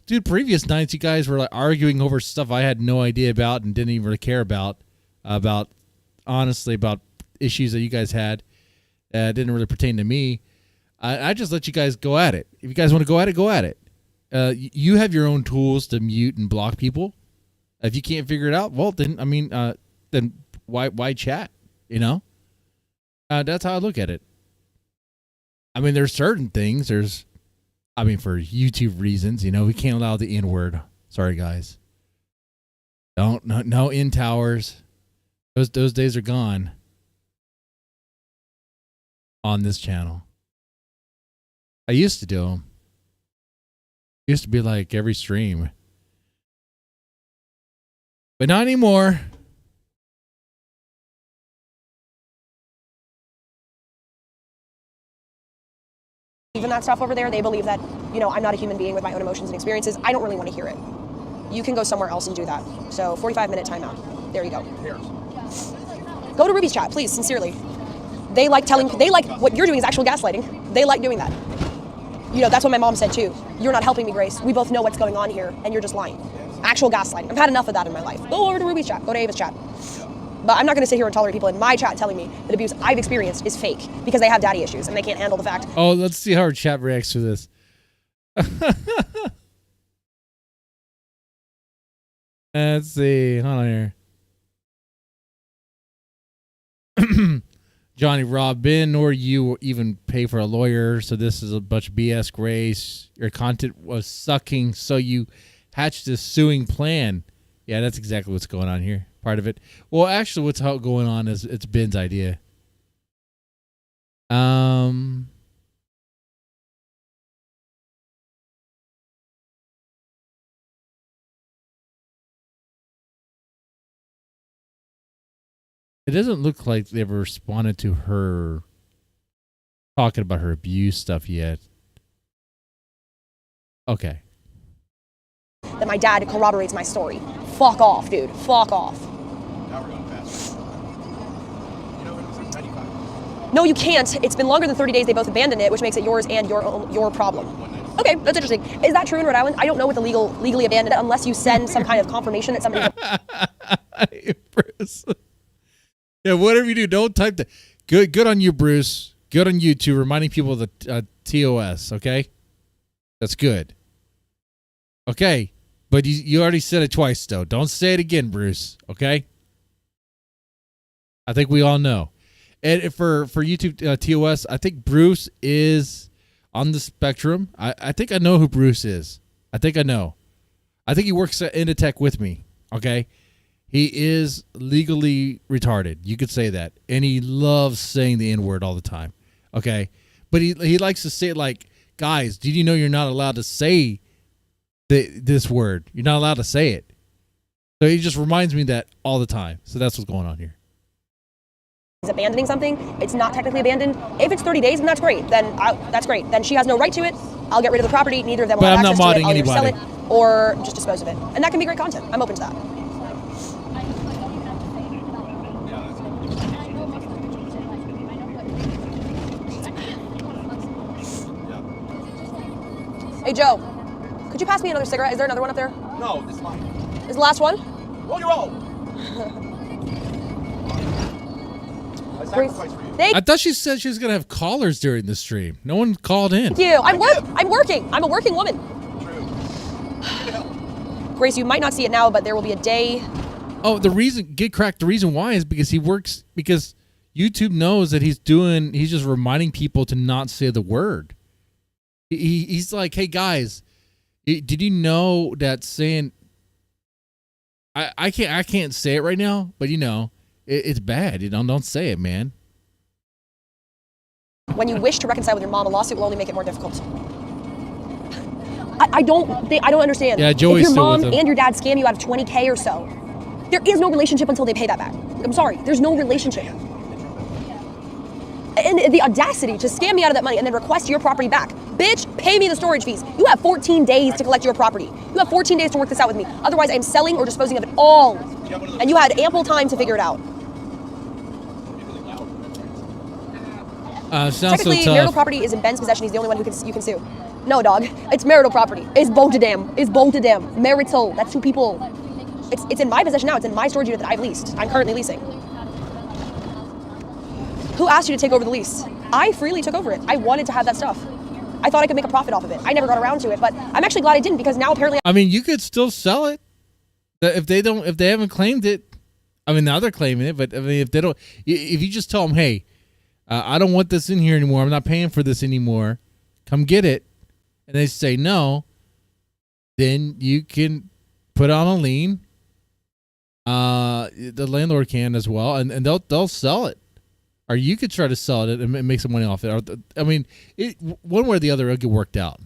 Dude, previous nights you guys were like arguing over stuff I had no idea about and didn't even really care about issues that you guys had didn't really pertain to me. I just let you guys go at it. If you guys want to go at it, go at it. You have your own tools to mute and block people. If you can't figure it out, well, then why chat? You know, that's how I look at it. I mean, there's certain things. For YouTube reasons, you know, we can't allow the N word. Sorry, guys. No N towers. Those days are gone on this channel. I used to do them. Used to be like every stream. But not anymore. Even that stuff over there, they believe that, you know, I'm not a human being with my own emotions and experiences. I don't really want to hear it. You can go somewhere else and do that. So 45-minute timeout. There you go. Go to Ruby's chat, please, sincerely. They like what you're doing is actual gaslighting. They like doing that. You know, that's what my mom said too. You're not helping me, Grace. We both know what's going on here, and you're just lying. Actual gaslighting. I've had enough of that in my life. Go over to Ruby's chat. Go to Ava's chat. But I'm not going to sit here and tolerate people in my chat telling me that abuse I've experienced is fake because they have daddy issues and they can't handle the fact. Oh, let's see how our chat reacts to this. Let's see. Hold on here. Johnny Rob, Ben nor you will even pay for a lawyer, so this is a bunch of BS, Grace. Your content was sucking, so you hatched this suing plan. Yeah, that's exactly what's going on here. Part of it. Well, actually, what's going on is it's Ben's idea. It doesn't look like they ever responded to her talking about her abuse stuff yet. Okay. that my dad corroborates my story. Fuck off, dude. Fuck off. Now we're going fast. You know, it was 95. No, you can't. It's been longer than 30 days. They both abandoned it, which makes it yours and your problem. Okay, that's interesting. Is that true in Rhode Island? I don't know what the legally abandoned it unless you send some kind of confirmation that somebody. Bruce. Yeah, whatever you do, don't type that. Good on you, Bruce. Good on you too, reminding people of the TOS. Okay, that's good. Okay, but you already said it twice, though. Don't say it again, Bruce. Okay. I think we all know. And for YouTube TOS, I think Bruce is on the spectrum. I think I know who Bruce is. I think I know. I think he works at Initech with me. Okay. He is legally retarded. You could say that. And he loves saying the N-word all the time. Okay. But he likes to say it like, guys, did you know you're not allowed to say this word? You're not allowed to say it. So he just reminds me that all the time. So that's what's going on here. Is abandoning something, it's not technically abandoned. If it's 30 days, then that's great. That's great. Then she has no right to it. I'll get rid of the property. Neither of them will have access to it. I'll either sell it or just dispose of it. And that can be great content. I'm open to that. Hey, Joe, could you pass me another cigarette? Is there another one up there? No, this is mine. Is the last one? Roll your roll. I sacrificed for you. I thought she said she was going to have callers during the stream. No one called in. Thank you. I'm working. I'm a working woman. True. Grace, you might not see it now, but there will be a day. Oh, the reason why is because he works, because YouTube knows that he's just reminding people to not say the word. He's like, hey guys, did you know that saying, I can't say it right now, but it's bad. Don't say it, man. When you wish to reconcile with your mom, a lawsuit will only make it more difficult. I don't understand. Yeah, Joey's if your still mom with him. and your dad scam you out of $20K or so, there is no relationship until they pay that back. I'm sorry, there's no relationship. And the audacity to scam me out of that money and then request your property back. Bitch, pay me the storage fees. You have 14 days to collect your property. You have 14 days to work this out with me. Otherwise, I'm selling or disposing of it all. And you had ample time to figure it out. Sounds Technically, so tough. marital property is in Ben's possession. He's the only one who you can sue. No, dog. It's marital property. It's both of them. It's both of them. Marital. That's two people. It's in my possession now. It's in my storage unit that I've leased. I'm currently leasing. Who asked you to take over the lease? I freely took over it. I wanted to have that stuff. I thought I could make a profit off of it. I never got around to it, but I'm actually glad I didn't, because now apparently. I mean, you could still sell it if they haven't claimed it. I mean, now they're claiming it, but I mean, if they don't, if you just tell them, hey, I don't want this in here anymore. I'm not paying for this anymore. Come get it. And they say no, then you can put on a lien. The landlord can as well, and they'll sell it. Or you could try to sell it and make some money off it. I mean, one way or the other, it'll get worked out.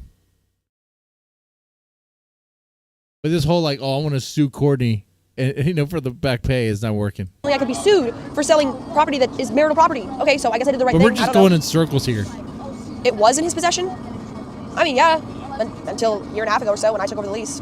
But this whole I want to sue Courtney, and for the back pay is not working. I could be sued for selling property that is marital property. Okay, so I guess I did the right But thing. we're just going in circles here. It was in his possession? I mean, yeah, until a year and a half ago or so when I took over the lease.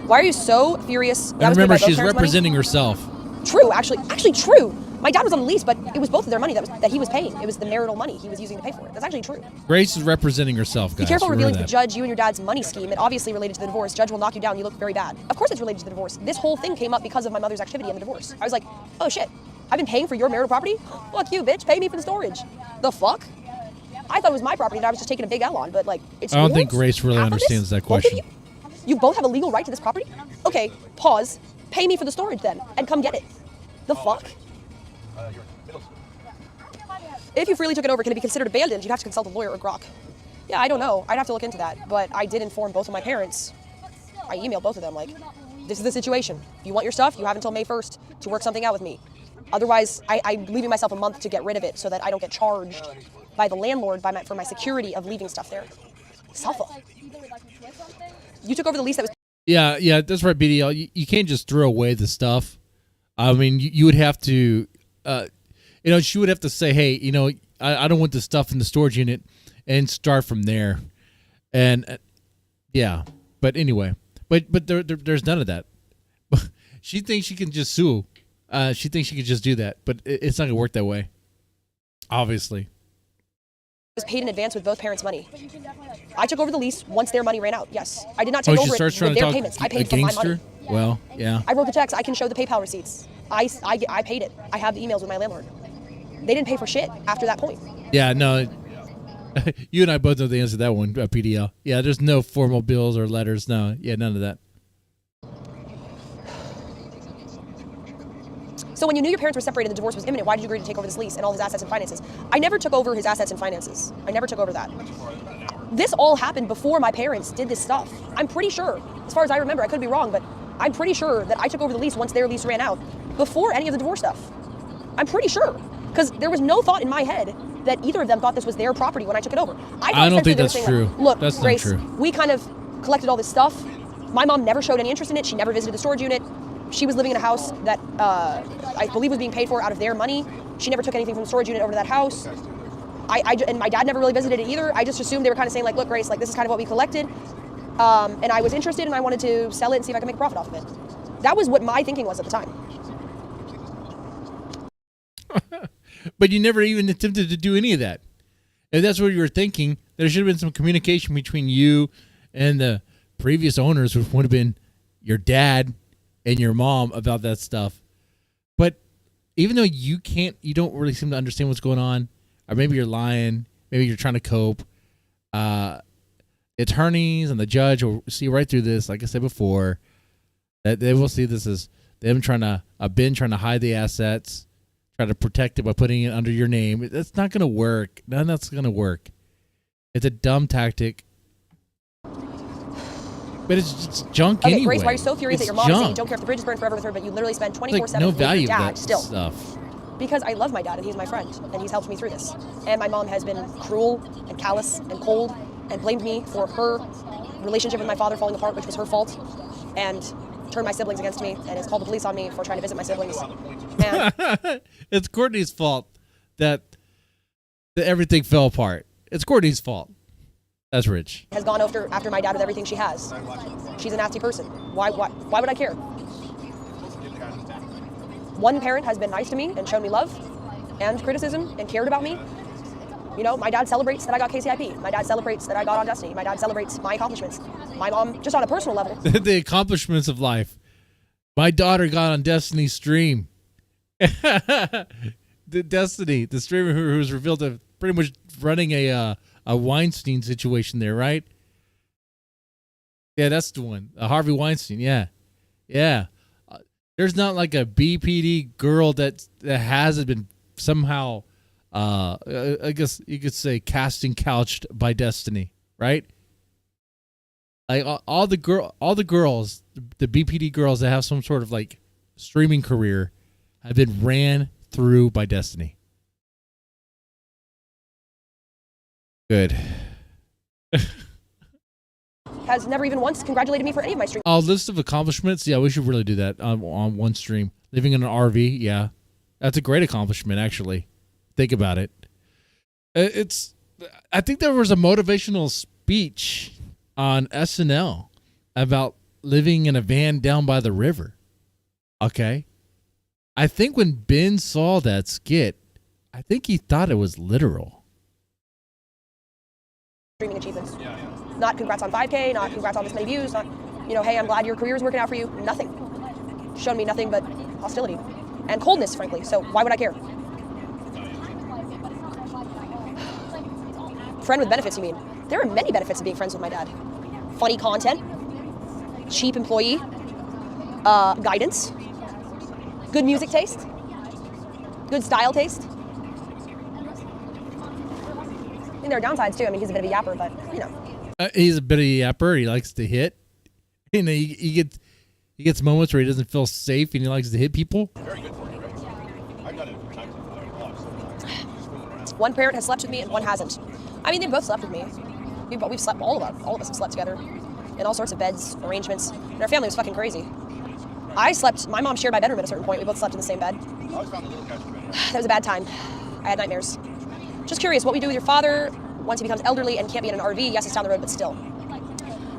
Why are you so furious? And remember, she's representing herself. True, actually true. My dad was on the lease, but it was both of their money that he was paying. It was the marital money he was using to pay for it. That's actually true. Grace is representing herself, guys. Be careful revealing to the judge you and your dad's money scheme. It obviously related to the divorce. Judge will knock you down. You look very bad. Of course it's related to the divorce. This whole thing came up because of my mother's activity in the divorce. I was like, oh shit, I've been paying for your marital property? Fuck you, bitch. Pay me for the storage. The fuck? I thought it was my property that I was just taking a big L on, but it's I don't yours? think Grace really Half of understands this? that question. Both of you both have a legal right to this property? Okay, pause. Pay me for the storage then, and come get it. The fuck? If you freely took it over, can it be considered abandoned? You'd have to consult a lawyer or grok. Yeah, I don't know. I'd have to look into that. But I did inform both of my parents. I emailed both of them, like, this is the situation. If you want your stuff, you have until May 1st to work something out with me. Otherwise, I'm leaving myself a month to get rid of it so that I don't get charged by the landlord for my security of leaving stuff there. Suffer. You took over the lease that was... Yeah, that's right, BDL. You can't just throw away the stuff. I mean, you would have to... she would have to say, hey, I don't want the stuff in the storage unit, and start from there. And yeah, but anyway, but there's none of that. She thinks she can just sue. She thinks she can just do that, but it's not gonna work that way. Obviously. Was paid in advance with both parents' money. I took over the lease once their money ran out. Yes, I did not take over it with their payments. I paid from my money. Well, yeah. I wrote the checks. I can show the PayPal receipts. I paid it. I have the emails with my landlord. They didn't pay for shit after that point. Yeah, no. You and I both know the answer to that one, PDL. Yeah, there's no formal bills or letters. No, yeah, none of that. So when you knew your parents were separated and the divorce was imminent, why did you agree to take over this lease and all his assets and finances? I never took over his assets and finances. I never took over that. This all happened before my parents did this stuff. I'm pretty sure, as far as I remember, I could be wrong, but I'm pretty sure that I took over the lease once their lease ran out, before any of the divorce stuff. I'm pretty sure, because there was no thought in my head that either of them thought this was their property when I took it over. I don't think that's true. Like, look, that's Grace, not true. We kind of collected all this stuff. My mom never showed any interest in it. She never visited the storage unit. She was living in a house that I believe was being paid for out of their money. She never took anything from the storage unit over to that house. And my dad never really visited it either. I just assumed they were kind of saying, like, look, Grace, like, this is kind of what we collected. And I was interested and I wanted to sell it and see if I could make a profit off of it. That was what my thinking was at the time. But you never even attempted to do any of that. If that's what you were thinking, there should have been some communication between you and the previous owners, which would have been your dad and your mom, about that stuff. But even though you don't really seem to understand what's going on, or maybe you're lying, maybe you're trying to cope, attorneys and the judge will see right through this. Like I said before, that they will see this as them trying to hide the assets, try to protect it by putting it under your name. That's not going to work. None of that's going to work. It's a dumb tactic. But it's just junk anyway. Grace, why are you so furious that your mom is saying you don't care if the bridge is burned forever with her, but you literally spend 24/7 no with value your dad of that still? Stuff. Because I love my dad and he's my friend and he's helped me through this. And my mom has been cruel and callous and cold and blamed me for her relationship with my father falling apart, which was her fault, and turned my siblings against me and has called the police on me for trying to visit my siblings. And it's Courtney's fault that everything fell apart. It's Courtney's fault. That's Rich. Has gone after my dad with everything she has. She's a nasty person. Why would I care? One parent has been nice to me and shown me love and criticism and cared about me. My dad celebrates that I got KCIP. My dad celebrates that I got on Destiny. My dad celebrates my accomplishments. My mom, just on a personal level. The accomplishments of life. My daughter got on Destiny's stream. The Destiny, the streamer who was revealed to pretty much running a Weinstein situation there, right? Yeah, that's the one. Harvey Weinstein, yeah. There's not like a BPD girl that hasn't been somehow, I guess you could say, casting couched by Destiny, right? Like all the girls, the BPD girls that have some sort of like streaming career have been ran through by Destiny. Good. Has never even once congratulated me for any of my streams. List of accomplishments. Yeah, we should really do that on one stream. Living in an RV. Yeah, that's a great accomplishment. Actually, think about it. I think there was a motivational speech on SNL about living in a van down by the river. Okay, I think when Ben saw that skit, I think he thought it was literal. Streaming achievements. Not congrats on 5K, not congrats on this many views, not, hey, I'm glad your career is working out for you. Nothing. Shown me nothing but hostility and coldness, frankly. So why would I care? Friend with benefits, you mean? There are many benefits of being friends with my dad. Funny content, cheap employee, guidance, good music taste, good style taste. I mean, there are downsides too. I mean, he's a bit of a yapper, but he's a bit of a yapper. He likes to hit. He gets moments where he doesn't feel safe and he likes to hit people. Very good for you, right? I've done it a few times. One parent has slept with me and one hasn't. I mean, they both slept with me. We've slept, all of us have slept together in all sorts of beds, arrangements, and our family was fucking crazy. I slept, my mom shared my bedroom at a certain point. We both slept in the same bed. I always found the little guys in bed. That was a bad time. I had nightmares. Just curious, what we do with your father once he becomes elderly and can't be in an RV? Yes, it's down the road, but still.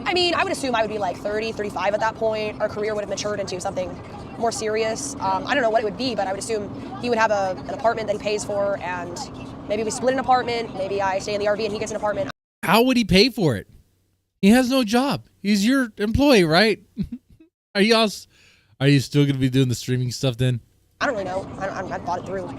I mean, I would assume I would be like 30, 35 at that point. Our career would have matured into something more serious. I don't know what it would be, but I would assume he would have an apartment that he pays for, and maybe we split an apartment. Maybe I stay in the RV and he gets an apartment. How would he pay for it? He has no job. He's your employee, right? Are you still going to be doing the streaming stuff then? I don't really know. I haven't thought it through.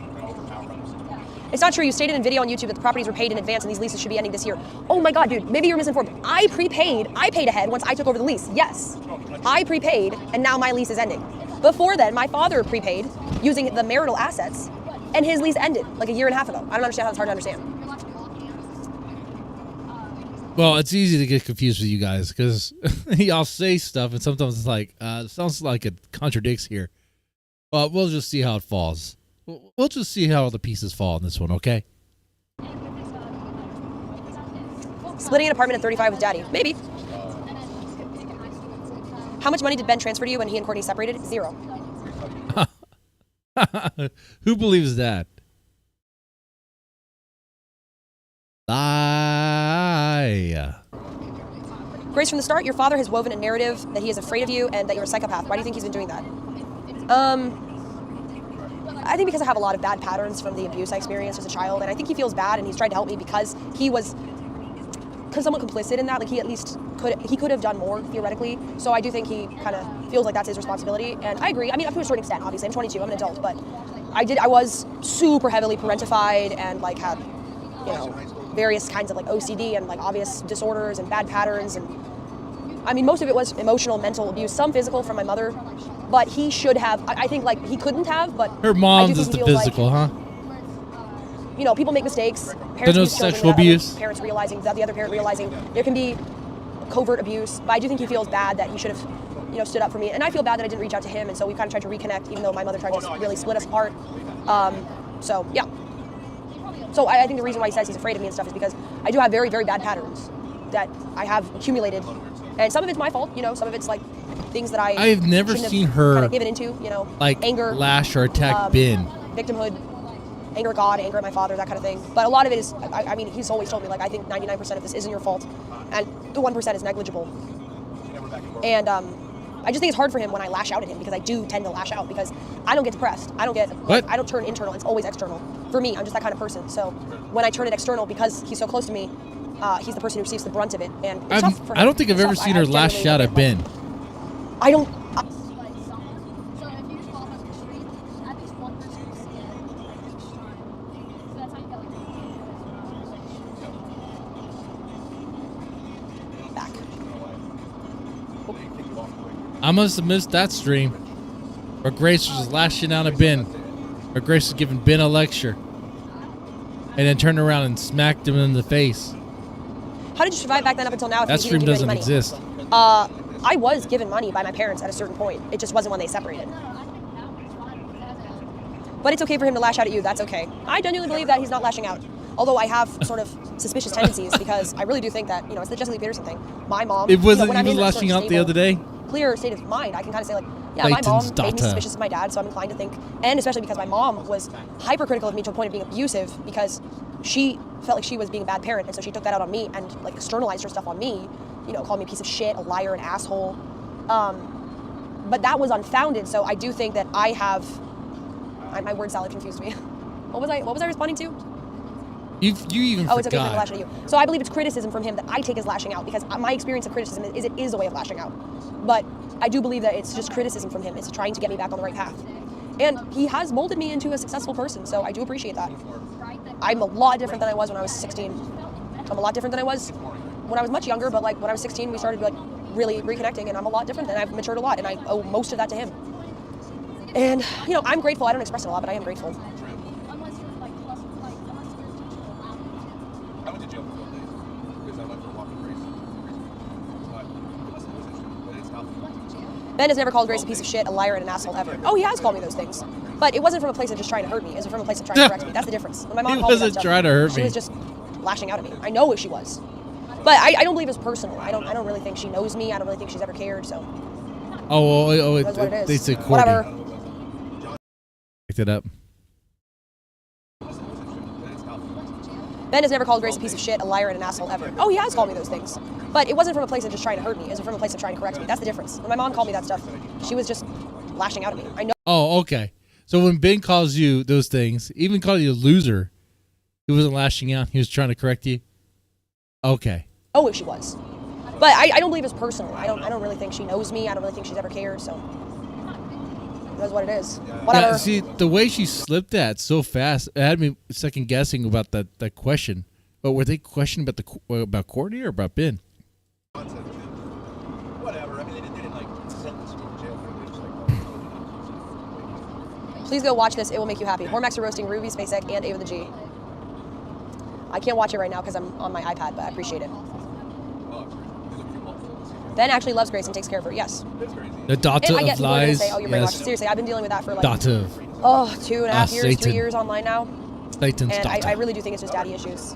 It's not true. You stated in video on YouTube that the properties were paid in advance and these leases should be ending this year. Oh my God, dude, maybe you're misinformed. I prepaid. I paid ahead once I took over the lease. Yes. I prepaid and now my lease is ending. Before then, my father prepaid using the marital assets and his lease ended like a year and a half ago. I don't understand how it's hard to understand. Well, it's easy to get confused with you guys because y'all say stuff and sometimes it's like, sounds like it contradicts here. But we'll just see how it falls. We'll just see how the pieces fall in this one, okay? Splitting an apartment at 35 with daddy. Maybe. How much money did Ben transfer to you when he and Courtney separated? 0. Who believes that? Lie. Grace, from the start, your father has woven a narrative that he is afraid of you and that you're a psychopath. Why do you think he's been doing that? I think because I have a lot of bad patterns from the abuse I experienced as a child, and I think he feels bad and he's tried to help me because he was somewhat complicit in that. Like he at least could have done more theoretically. So I do think he kind of feels like that's his responsibility, and I agree. I mean, up to a certain extent, obviously. I'm 22, I'm an adult, but I was super heavily parentified and like had, various kinds of like OCD and like obvious disorders and bad patterns, and I mean, most of it was emotional, mental abuse, some physical from my mother, but he should have, I think like he couldn't have, but her mom's is the physical, like, huh? People make mistakes. There's no sexual abuse. Parents realizing that the other parent realizing there can be covert abuse, but I do think he feels bad that he should have, stood up for me, and I feel bad that I didn't reach out to him, and so we kind of tried to reconnect, even though my mother tried to really split us apart. So yeah. So I think the reason why he says he's afraid of me and stuff is because I do have very, very bad patterns that I have accumulated. And some of it's my fault, some of it's like things that I've never seen her kind of given into, like anger, lash or attack Ben. victimhood, anger at God, anger at my father, that kind of thing. But a lot of it is, I mean, he's always told me, like, I think 99% of this isn't your fault, and the 1% is negligible. And I just think it's hard for him when I lash out at him, because I do tend to lash out, because I don't get depressed. I don't turn internal. It's always external. For me, I'm just that kind of person. So when I turn it external, because he's so close to me, he's the person who receives the brunt of it. And it's tough for him. I don't think I've ever seen her lash out at Ben. I don't. So if you follow us on the street, at least one person will see it each time. So that's how you get like Back. I must have missed that stream where Grace was just lashing out at Ben, where Grace was giving Ben a lecture, and then turned around and smacked him in the face. How did you survive back then up until now? If That you stream didn't give doesn't any money? exist. I was given money by my parents at a certain point. It just wasn't when they separated. But it's okay for him to lash out at you. That's okay. I genuinely believe that he's not lashing out. Although I have sort of suspicious tendencies, because I really do think that, it's the Jesse Lee Peterson thing. My mom... It wasn't when I'm even in that lashing sort out of the other day? Clear state of mind, I can kind of say, like, yeah, my mom made me suspicious of my dad, so I'm inclined to think, and especially because my mom was hypercritical of me to a point of being abusive, because she felt like she was being a bad parent, and so she took that out on me and like externalized her stuff on me, called me a piece of shit, a liar, an asshole. But that was unfounded, so I do think that I have... my word salad confused me. What was I responding to? You even forgot. It's okay for him to lash at you. So I believe it's criticism from him that I take as lashing out, because my experience of criticism is it is a way of lashing out. But I do believe that it's just criticism from him. It's trying to get me back on the right path. And he has molded me into a successful person, so I do appreciate that. I'm a lot different than I was when I was 16. I'm a lot different than I was when I was much younger, but like when I was 16, we started like really reconnecting, and I'm a lot different, and I've matured a lot, and I owe most of that to him. And, I'm grateful. I don't express it a lot, but I am grateful. I went to jail for 12 days because I went for a walk with Grace. But it was interesting. But it's not. Ben has never called Grace a piece of shit, a liar, and an asshole ever. Oh, he has called me those things. But it wasn't from a place of just trying to hurt me. It was from a place of trying to correct me. That's the difference. When my mom called me that stuff, trying to hurt me. She was just lashing out at me. I know she was. But I don't believe it's personal. I don't really think she knows me. I don't really think she's ever cared, so. That's what it is. They said Courtney. Whatever. Picked it up. Ben has never called Grace a piece of shit, a liar, and an asshole ever. Oh, he has called me those things. But it wasn't from a place of just trying to hurt me. It was from a place of trying to correct me. That's the difference. When my mom called me that stuff, she was just lashing out at me. I know. Oh, okay. So when Ben calls you those things, even called you a loser, he wasn't lashing out. He was trying to correct you. Okay. Oh, she was. But I don't believe it's personal. I don't really think she knows me. I don't really think she's ever cared. So that's what it is. Whatever. Yeah, see, the way she slipped that so fast, it had me second guessing about that question. But were they questioning about Courtney or about Ben? Whatever. I mean, they didn't like sentence me to jail for it. They just like. Please go watch this. It will make you happy. Hormax are roasting Ruby, SpaceX, and Ava the G. I can't watch it right now because I'm on my iPad, but I appreciate it. Ben actually loves Grace and takes care of her. Yes. The daughter And I get of people are gonna lies. say, "Oh, you're brainwashed." Seriously, I've been dealing with that for like Daughter. 2.5 years, Satan. 3 years online now. Satan's And daughter. I really do think it's just daddy issues.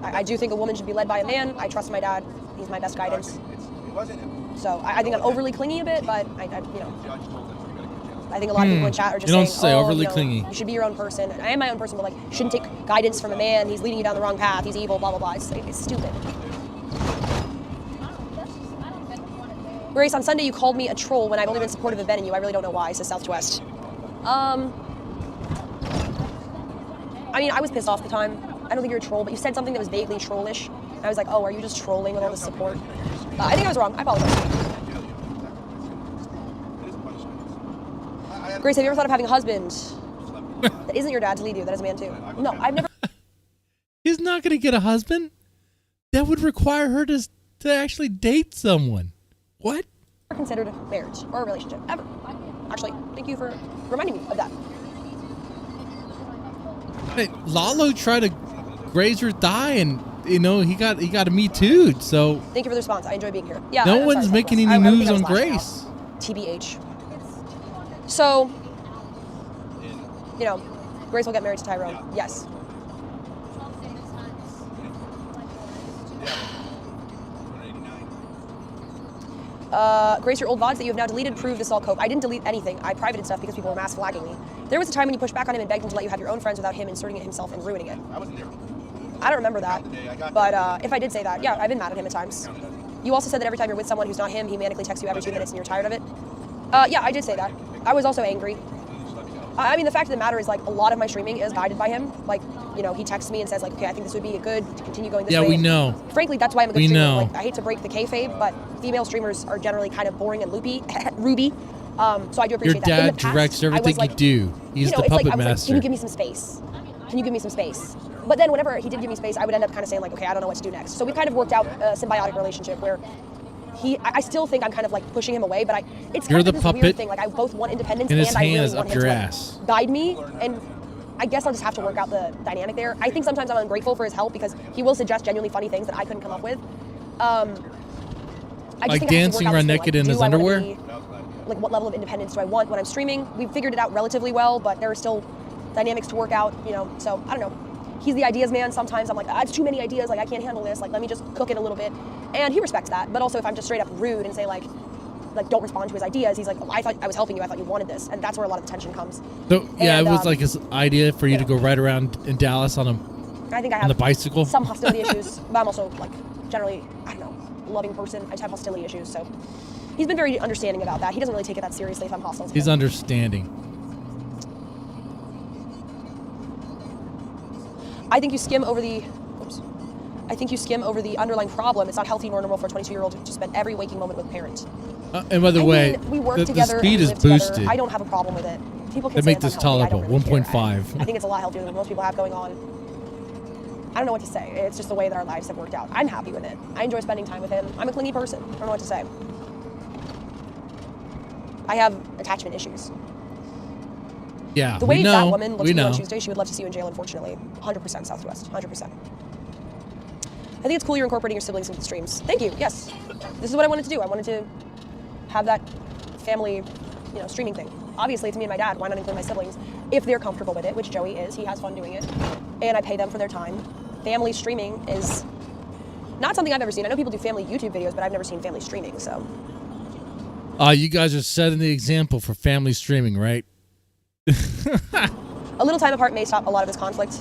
I do think a woman should be led by a man. I trust my dad. He's my best guidance. So I think I'm overly clingy a bit, but I think a lot of people in chat are just You don't saying, say "Oh, overly you know, clingy. you should be your own person." And I am my own person, but like, you shouldn't take guidance from a man. He's leading you down the wrong path. He's evil. Blah blah blah. It's stupid. Grace, on Sunday you called me a troll when I've only been supportive of Ben and you. I really don't know why, says Southwest. I mean, I was pissed off at the time. I don't think you're a troll, but you said something that was vaguely trollish. And I was like, oh, are you just trolling with all this support? I think I was wrong. I apologize. Grace, have you ever thought of having a husband that isn't your dad to lead you, that is a man too? No, I've never He's not going to get a husband. That would require her to actually date someone. What? considered a marriage or a relationship, ever. Actually, thank you for reminding me of that. Hey, Lalo tried to graze her thigh, and he got a Me Too. So Thank you for the response. I enjoy being here. Yeah. no I'm one's sorry, making Southwest. any I don't news think I on was lashing Grace. out. TBH. So, Grace will get married to Tyrone. Yes. Grace, your old VODs that you have now deleted prove this all cope. I didn't delete anything. I privated stuff because people were mass flagging me. There was a time when you pushed back on him and begged him to let you have your own friends without him inserting it himself and ruining it. I wasn't there. I don't remember that. But if I did say that, yeah, I've been mad at him at times. You also said that every time you're with someone who's not him, he manically texts you every 2 minutes and you're tired of it. Yeah, I did say that. I was also angry. I mean, the fact of the matter is, like, a lot of my streaming is guided by him. Like, he texts me and says, like, okay, I think this would be good to continue going this way. Yeah, we know. Frankly, that's why I'm a good We streamer. know. Like, I hate to break the kayfabe, but female streamers are generally kind of boring and loopy, Ruby. So I do appreciate Your that. In dad the past, directs I was everything like, you do. He's the it's puppet like, I was master. like, can you give me some space? Can you give me some space? But then whenever he did give me space, I would end up kind of saying, like, okay, I don't know what to do next. So we kind of worked out a symbiotic relationship where I still think I'm kind of like pushing him away, but it's kind You're of the this puppet, weird thing. Like, I both want independence and his and I hand really is want up him your to ass. guide me. And I guess I'll just have to work out the dynamic there. I think sometimes I'm ungrateful for his help because he will suggest genuinely funny things that I couldn't come up with. I just Like think I have to dancing work out around this thing, naked in do his I wanna underwear? be- like, what level of independence do I want when I'm streaming? We figured it out relatively well, but there are still dynamics to work out, so I don't know. He's the ideas man. Sometimes I'm like, it's too many ideas, like I can't handle this, like let me just cook it a little bit. And he respects that, but also if I'm just straight up rude and say like don't respond to his ideas, he's like, oh, I thought I was helping you, I thought you wanted this. And that's where a lot of the tension comes. So yeah, And, it was like his idea for you to go right around in Dallas on I think I on the have bicycle. some hostility issues, but I'm also like generally, I don't know, loving person. I just have hostility issues, so he's been very understanding about that. He doesn't really take it that seriously if I'm hostile to He's him. understanding. I think you skim over the underlying problem. It's not healthy nor normal for a 22-year-old to spend every waking moment with a parent. And by the I way, mean, we work the together. speed and we is live together. boosted. I don't have a problem with it. People can They say make it's this unhealthy. I don't tolerable, really care. 1.5. I think it's a lot healthier than most people have going on. I don't know what to say. It's just the way that our lives have worked out. I'm happy with it. I enjoy spending time with him. I'm a clingy person. I don't know what to say. I have attachment issues. Yeah, The way we that know. woman looks We at you on know. Tuesday, she would love to see you in jail, unfortunately. 100% Southwest. 100%. I think it's cool you're incorporating your siblings into the streams. Thank you. Yes. This is what I wanted to do. I wanted to have that family, streaming thing. Obviously, it's me and my dad. Why not include my siblings? If they're comfortable with it, which Joey is. He has fun doing it. And I pay them for their time. Family streaming is not something I've ever seen. I know people do family YouTube videos, but I've never seen family streaming, so. You guys are setting the example for family streaming, right? A little time apart may stop a lot of this conflict.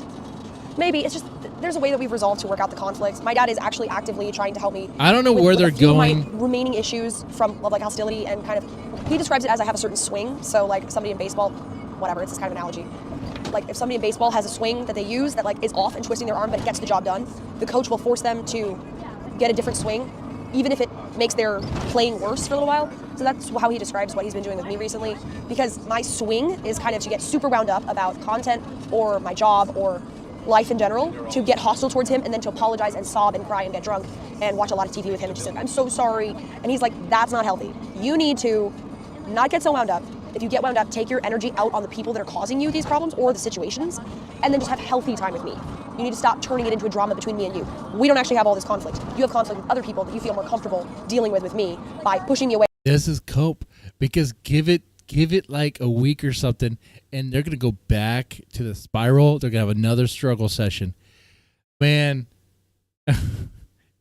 Maybe it's just there's a way that we've resolved to work out the conflict. My dad is actually actively trying to help me. I don't know with where a they're few of going. My remaining issues from love like hostility and kind of, he describes it as I have a certain swing. So like somebody in baseball, whatever, it's this kind of analogy. Like if somebody in baseball has a swing that they use that like is off and twisting their arm, but it gets the job done, the coach will force them to get a different swing, even if it makes their playing worse for a little while. So that's how he describes what he's been doing with me recently, because my swing is kind of to get super wound up about content or my job or life in general, to get hostile towards him and then to apologize and sob and cry and get drunk and watch a lot of TV with him and just say, I'm so sorry. And he's like, that's not healthy. You need to not get so wound up. If you get wound up, take your energy out on the people that are causing you these problems or the situations, and then just have healthy time with me. You need to stop turning it into a drama between me and you. We don't actually have all this conflict. You have conflict with other people that you feel more comfortable dealing with me by pushing me away. This is cope, because give it like a week or something, and they're gonna go back to the spiral. They're gonna have another struggle session, man.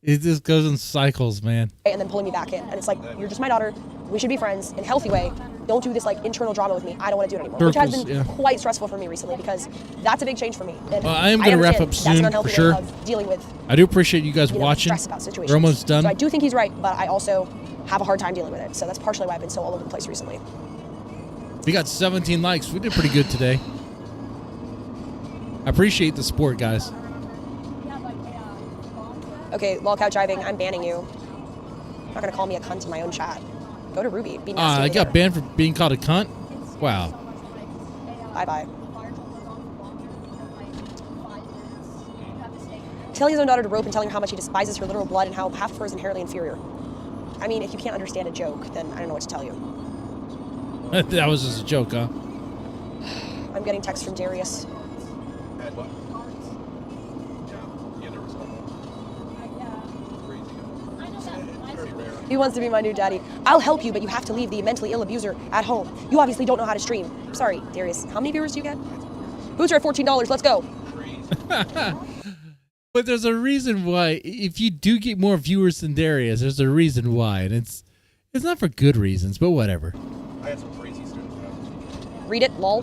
It just goes in cycles, man. And then pulling me back in, and it's like, you're just my daughter. We should be friends in a healthy way. Don't do this like internal drama with me. I don't want to do it anymore. Circles, which has been quite stressful for me recently, because that's a big change for me. And I am gonna wrap up that's soon, an unhealthy for sure. way of dealing with, I do appreciate you guys watching. stress about situations. We're almost done. So I do think he's right, but I also have a hard time dealing with it. So that's partially why I've been so all over the place recently. We got 17 likes. We did pretty good today. I appreciate the support, guys. Okay, lolcout driving, I'm banning you. You're not gonna call me a cunt in my own chat. Go to Ruby. Be nasty. I got banned for being called a cunt. Wow. Bye-bye. Telling his own daughter to rope and telling her how much he despises her literal blood and how half of her is inherently inferior. I mean, if you can't understand a joke, then I don't know what to tell you. That was just a joke, huh? I'm getting text from Darius. And what? Yeah, never saw that. Crazy. Very rare. He wants to be my new daddy. I'll help you, but you have to leave the mentally ill abuser at home. You obviously don't know how to stream. Sorry, Darius. How many viewers do you get? Boots are at $14. Let's go. But there's a reason why. If you do get more viewers than Darius, there's a reason why, and it's not for good reasons, but whatever. I had some crazy students when I was a teacher. Read it, lol.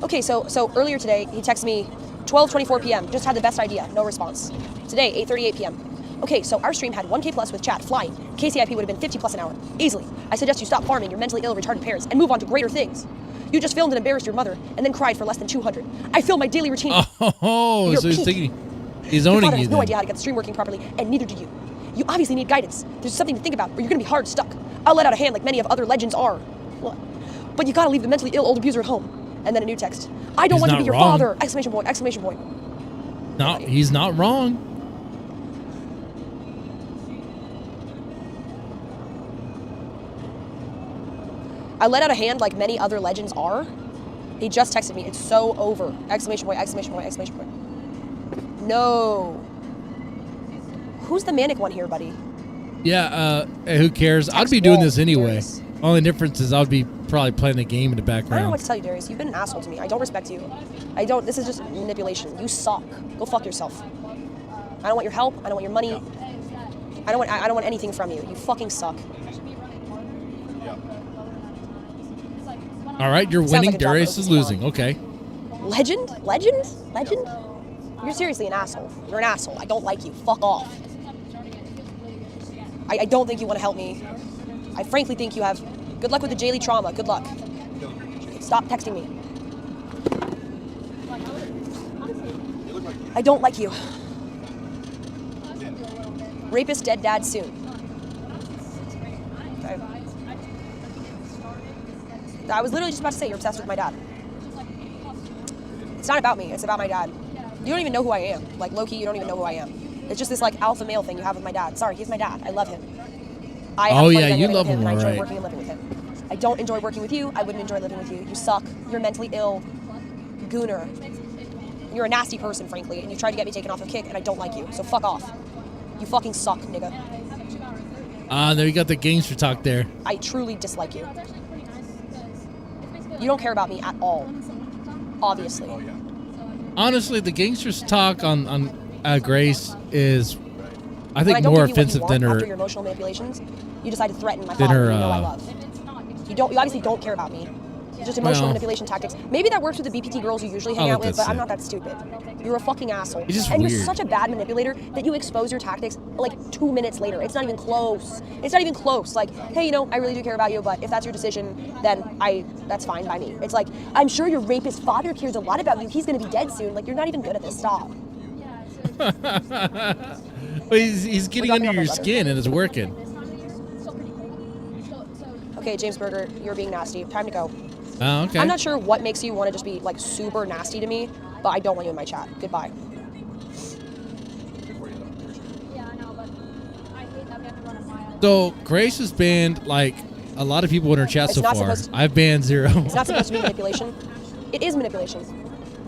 Okay, so earlier today, he texted me 12:24 p.m. Just had the best idea. No response. Today, 8:38 p.m. Okay, so our stream had 1K plus with chat flying. KCIP would have been 50 plus an hour. Easily. I suggest you stop farming your mentally ill, retarded parents and move on to greater things. You just filmed and embarrassed your mother and then cried for less than 200. I film my daily routine. Oh, You're so he's peak. thinking he's Your owning father you has no then. idea how to get the stream working properly, and neither do you. You obviously need guidance. There's something to think about, or you're gonna be hard stuck. I'll let out a hand like many of other legends are. What? But you gotta leave the mentally ill old abuser at home. And then a new text. I don't He's want to not be your wrong. father! Exclamation point, exclamation point. No, he's not wrong. I let out a hand like many other legends are. He just texted me. It's so over. Exclamation point, exclamation point, exclamation point. No. Who's the manic one here, buddy? Yeah, who cares? I'd Text be doing wall, this anyway. Darius. Only difference is I'd be probably playing the game in the I don't know background. what to tell you, Darius. You've been an asshole to me. I don't respect you. I don't. This is just manipulation. You suck. Go fuck yourself. I don't want your help. I don't want your money. I don't want anything from you. You fucking suck. All right, you're Sounds winning. like a job Darius that is opens losing. Okay. Legend? Legend? Legend? You're seriously an asshole. You're an asshole. I don't like you. Fuck off. I don't think you want to help me. I frankly think you have good luck with the daily trauma. Good luck. Stop texting me. I don't like you. Rapist dead dad soon. Okay. I was literally just about to say you're obsessed with my dad. It's not about me, it's about my dad. You don't even know who I am. Like, low-key, you don't even know who I am. It's just this, like, alpha male thing you have with my dad. Sorry, he's my dad. I love him. I have Oh, fun yeah, dynamic you with love him, and I enjoy alright. working and living with him. I don't enjoy working with you. I wouldn't enjoy living with you. You suck. You're mentally ill. Gooner. You're a nasty person, frankly, and you tried to get me taken off of Kick, and I don't like you. So fuck off. You fucking suck, nigga. There you got the gangster talk there. I truly dislike you. You don't care about me at all. Obviously. Oh, yeah. Honestly, the gangsters talk on Grace is, I When think, I don't more give you what you offensive want than after her. your emotional manipulations, You decide to threaten my Then father, her, who you know I love. You obviously don't care about me. It's just emotional manipulation tactics. Maybe that works with the BPT girls you usually hang out with, but I'm not that stupid. You're a fucking asshole. It's just and weird. You're such a bad manipulator that you expose your tactics like 2 minutes later. It's not even close. It's not even close. Like, hey, you know, I really do care about you, but if that's your decision, then that's fine by me. It's like, I'm sure your rapist father cares a lot about you. He's gonna be dead soon. Like, you're not even good at this. Stop. But he's getting under your skin and it's working. Okay, James Berger, you're being nasty. Time to go. Oh, okay. I'm not sure what makes you want to just be like super nasty to me, but I don't want you in my chat. Goodbye. Yeah, I know, but I hate that we have to run a mile. So Grace has banned like a lot of people in her chat It's so not far. supposed to- I've banned 0. It's not supposed to be manipulation. It is manipulation.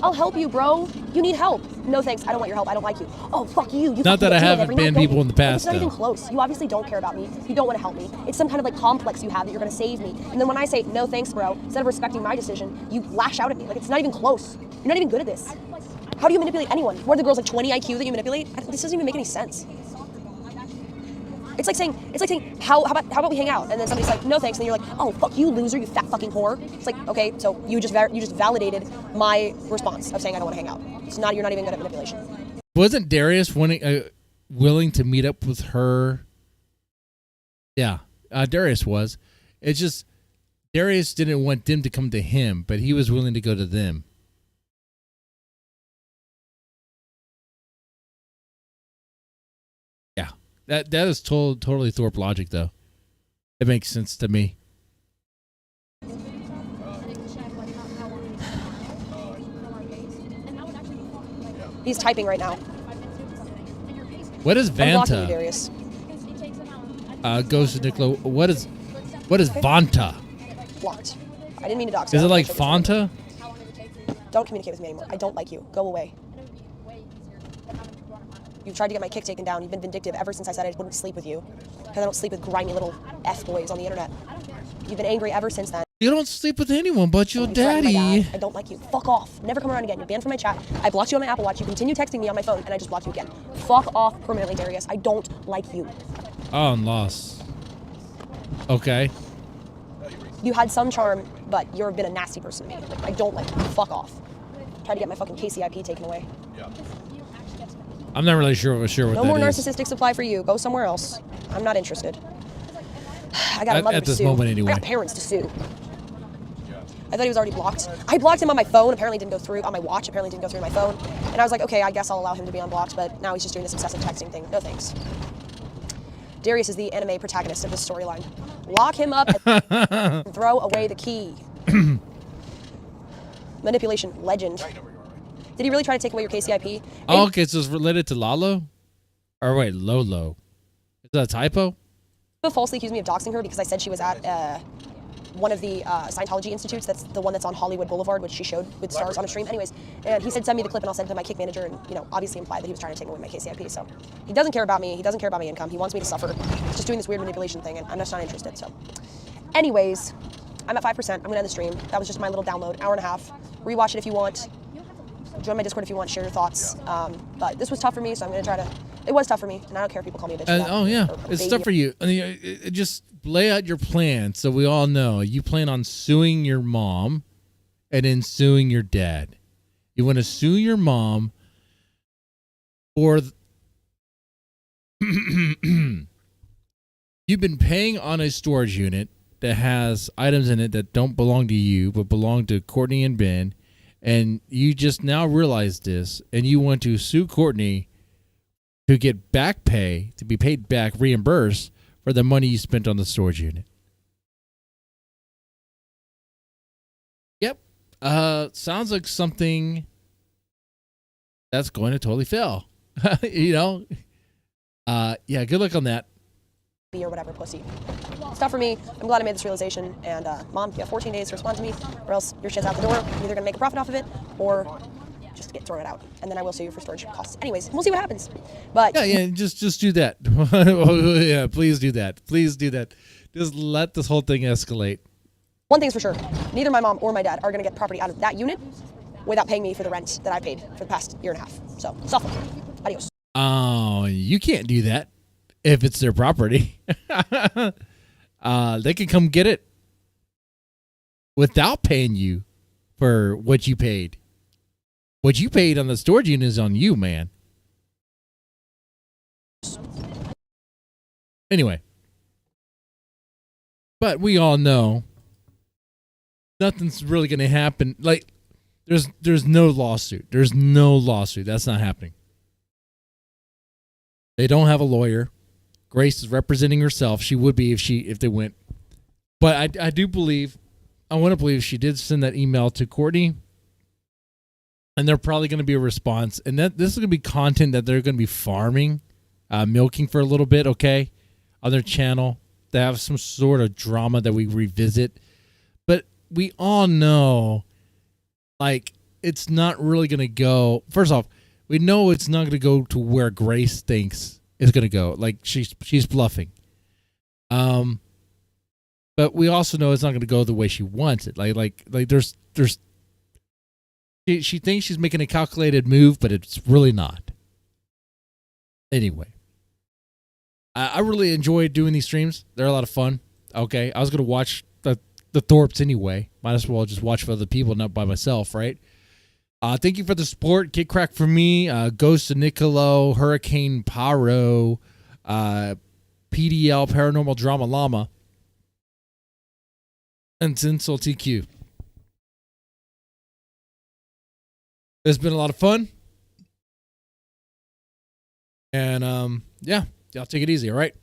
I'll help you, bro. You need help. No thanks. I don't want your help. I don't like you. Oh, fuck you. You Not that I haven't every night. banned Don't- people in the past, It's not even though. close. You obviously don't care about me. You don't want to help me. It's some kind of like complex you have that you're going to save me. And then when I say, no thanks, bro, instead of respecting my decision, you lash out at me. Like, it's not even close. You're not even good at this. How do you manipulate anyone? What are the girls, like 20 IQ that you manipulate? This doesn't even make any sense. It's like saying, how about we hang out? And then somebody's like, no thanks. And then you're like, oh, fuck you, loser, you fat fucking whore. It's like, okay, so you just validated my response of saying I don't want to hang out. You're not even good at manipulation. Wasn't Darius willing to meet up with her? Yeah, Darius was. It's just Darius didn't want them to come to him, but he was willing to go to them. Yeah, that is totally Thorpe logic, though. It makes sense to me. He's typing right now. What is I'm blocking you, Vanta? Darius. Goes to Nicola. What is Vanta? Blocked. I didn't mean to dox you. Is I it don't like wanna take this Fanta? Don't communicate with me anymore. I don't like you. Go away. You've tried to get my kick taken down. You've been vindictive ever since I said I wouldn't sleep with you. Because I don't sleep with grimy little F-boys on the internet. You've been angry ever since then. You don't sleep with anyone but your You threatened my daddy. dad. I don't like you. Fuck off. Never come around again. You're banned from my chat. I blocked you on my Apple Watch. You continue texting me on my phone, and I just blocked you again. Fuck off permanently, Darius. I don't like you. Oh, and lost. Okay. You had some charm, but you've been a nasty person to me. Like, I don't like you. Fuck off. Try to get my fucking KCIP taken away. I'm not really sure what No more that is. narcissistic supply for you. Go somewhere else. I'm not interested. I got a mother At to this sue. moment, anyway. I got parents to sue. I thought he was already blocked. I blocked him on my phone. Apparently didn't go through on my watch. Apparently didn't go through my phone. And I was like, okay, I guess I'll allow him to be unblocked. But now he's just doing this obsessive texting thing. No thanks. Darius is the anime protagonist of this storyline. Lock him up and throw away the key. Manipulation legend. Did he really try to take away your KCIP? Oh, okay, so it's related to Lalo? Or wait, Lolo. Is that a typo? Falsely accused me of doxing her because I said she was at one of the Scientology institutes. That's the one that's on Hollywood Boulevard, which she showed with stars on a stream. Anyways, and he said, send me the clip and I'll send it to my kick manager, and, you know, obviously implied that he was trying to take away my KCIP. So he doesn't care about me. He doesn't care about my income. He wants me to suffer. He's just doing this weird manipulation thing, and I'm just not interested. So anyways, I'm at 5%. I'm gonna end the stream. That was just my little download, hour and a half. Rewatch it if you want. Join my Discord if you want. Share your thoughts. But this was tough for me, so I'm gonna try to. It was tough for me, and I don't care if people call me a bitch. For that, Oh, yeah. or a It's baby. tough for you. I mean, just lay out your plan so we all know. You plan on suing your mom and then suing your dad. You want to sue your mom for... You've been paying on a storage unit that has items in it that don't belong to you but belong to Courtney and Ben, and you just now realize this, and you want to sue Courtney to get back pay, to be paid back, reimbursed for the money you spent on the storage unit. Yep. Sounds like something that's going to totally fail. You know? Yeah, good luck on that. Or whatever, pussy. It's tough for me. I'm glad I made this realization. And Mom, you have 14 days to respond to me, or else your shit's out the door. I'm either gonna make a profit off of it, or just throw it out. And then I will sue you for storage costs. Anyways, we'll see what happens. But Yeah, just do that. Oh, yeah, please do that. Please do that. Just let this whole thing escalate. one thing's for sure: neither my mom or my dad are gonna get property out of that unit without paying me for the rent that I paid for the past year and a half. So, suffer. Adios. Oh, you can't do that. if it's their property. They can come get it without paying you for what you paid. What you paid on the storage unit is on you, man. Anyway. But we all know nothing's really going to happen. Like, there's no lawsuit. There's no lawsuit. That's not happening. They don't have a lawyer. Grace is representing herself. She would be if they went. But I do believe, I want to believe she did send that email to Courtney. And they're probably going to be a response. And this is going to be content that they're going to be farming, milking for a little bit, okay, on their channel. They have some sort of drama that we revisit. But we all know, like, it's not really going to go. First off, we know it's not going to go to where Grace thinks it's going to go. Like, she's bluffing. But we also know it's not going to go the way she wants it. Like there's she thinks she's making a calculated move, but it's really not. Anyway, I really enjoy doing these streams. They're a lot of fun. Okay, I was going to watch the Thorps anyway. Might as well just watch for other people, not by myself, right? Thank you for the support. Kid Crack for me, Ghost of Nicolo, Hurricane Paro, PDL, Paranormal Drama Llama, and Tinsel TQ. It's been a lot of fun. And yeah, y'all take it easy, all right?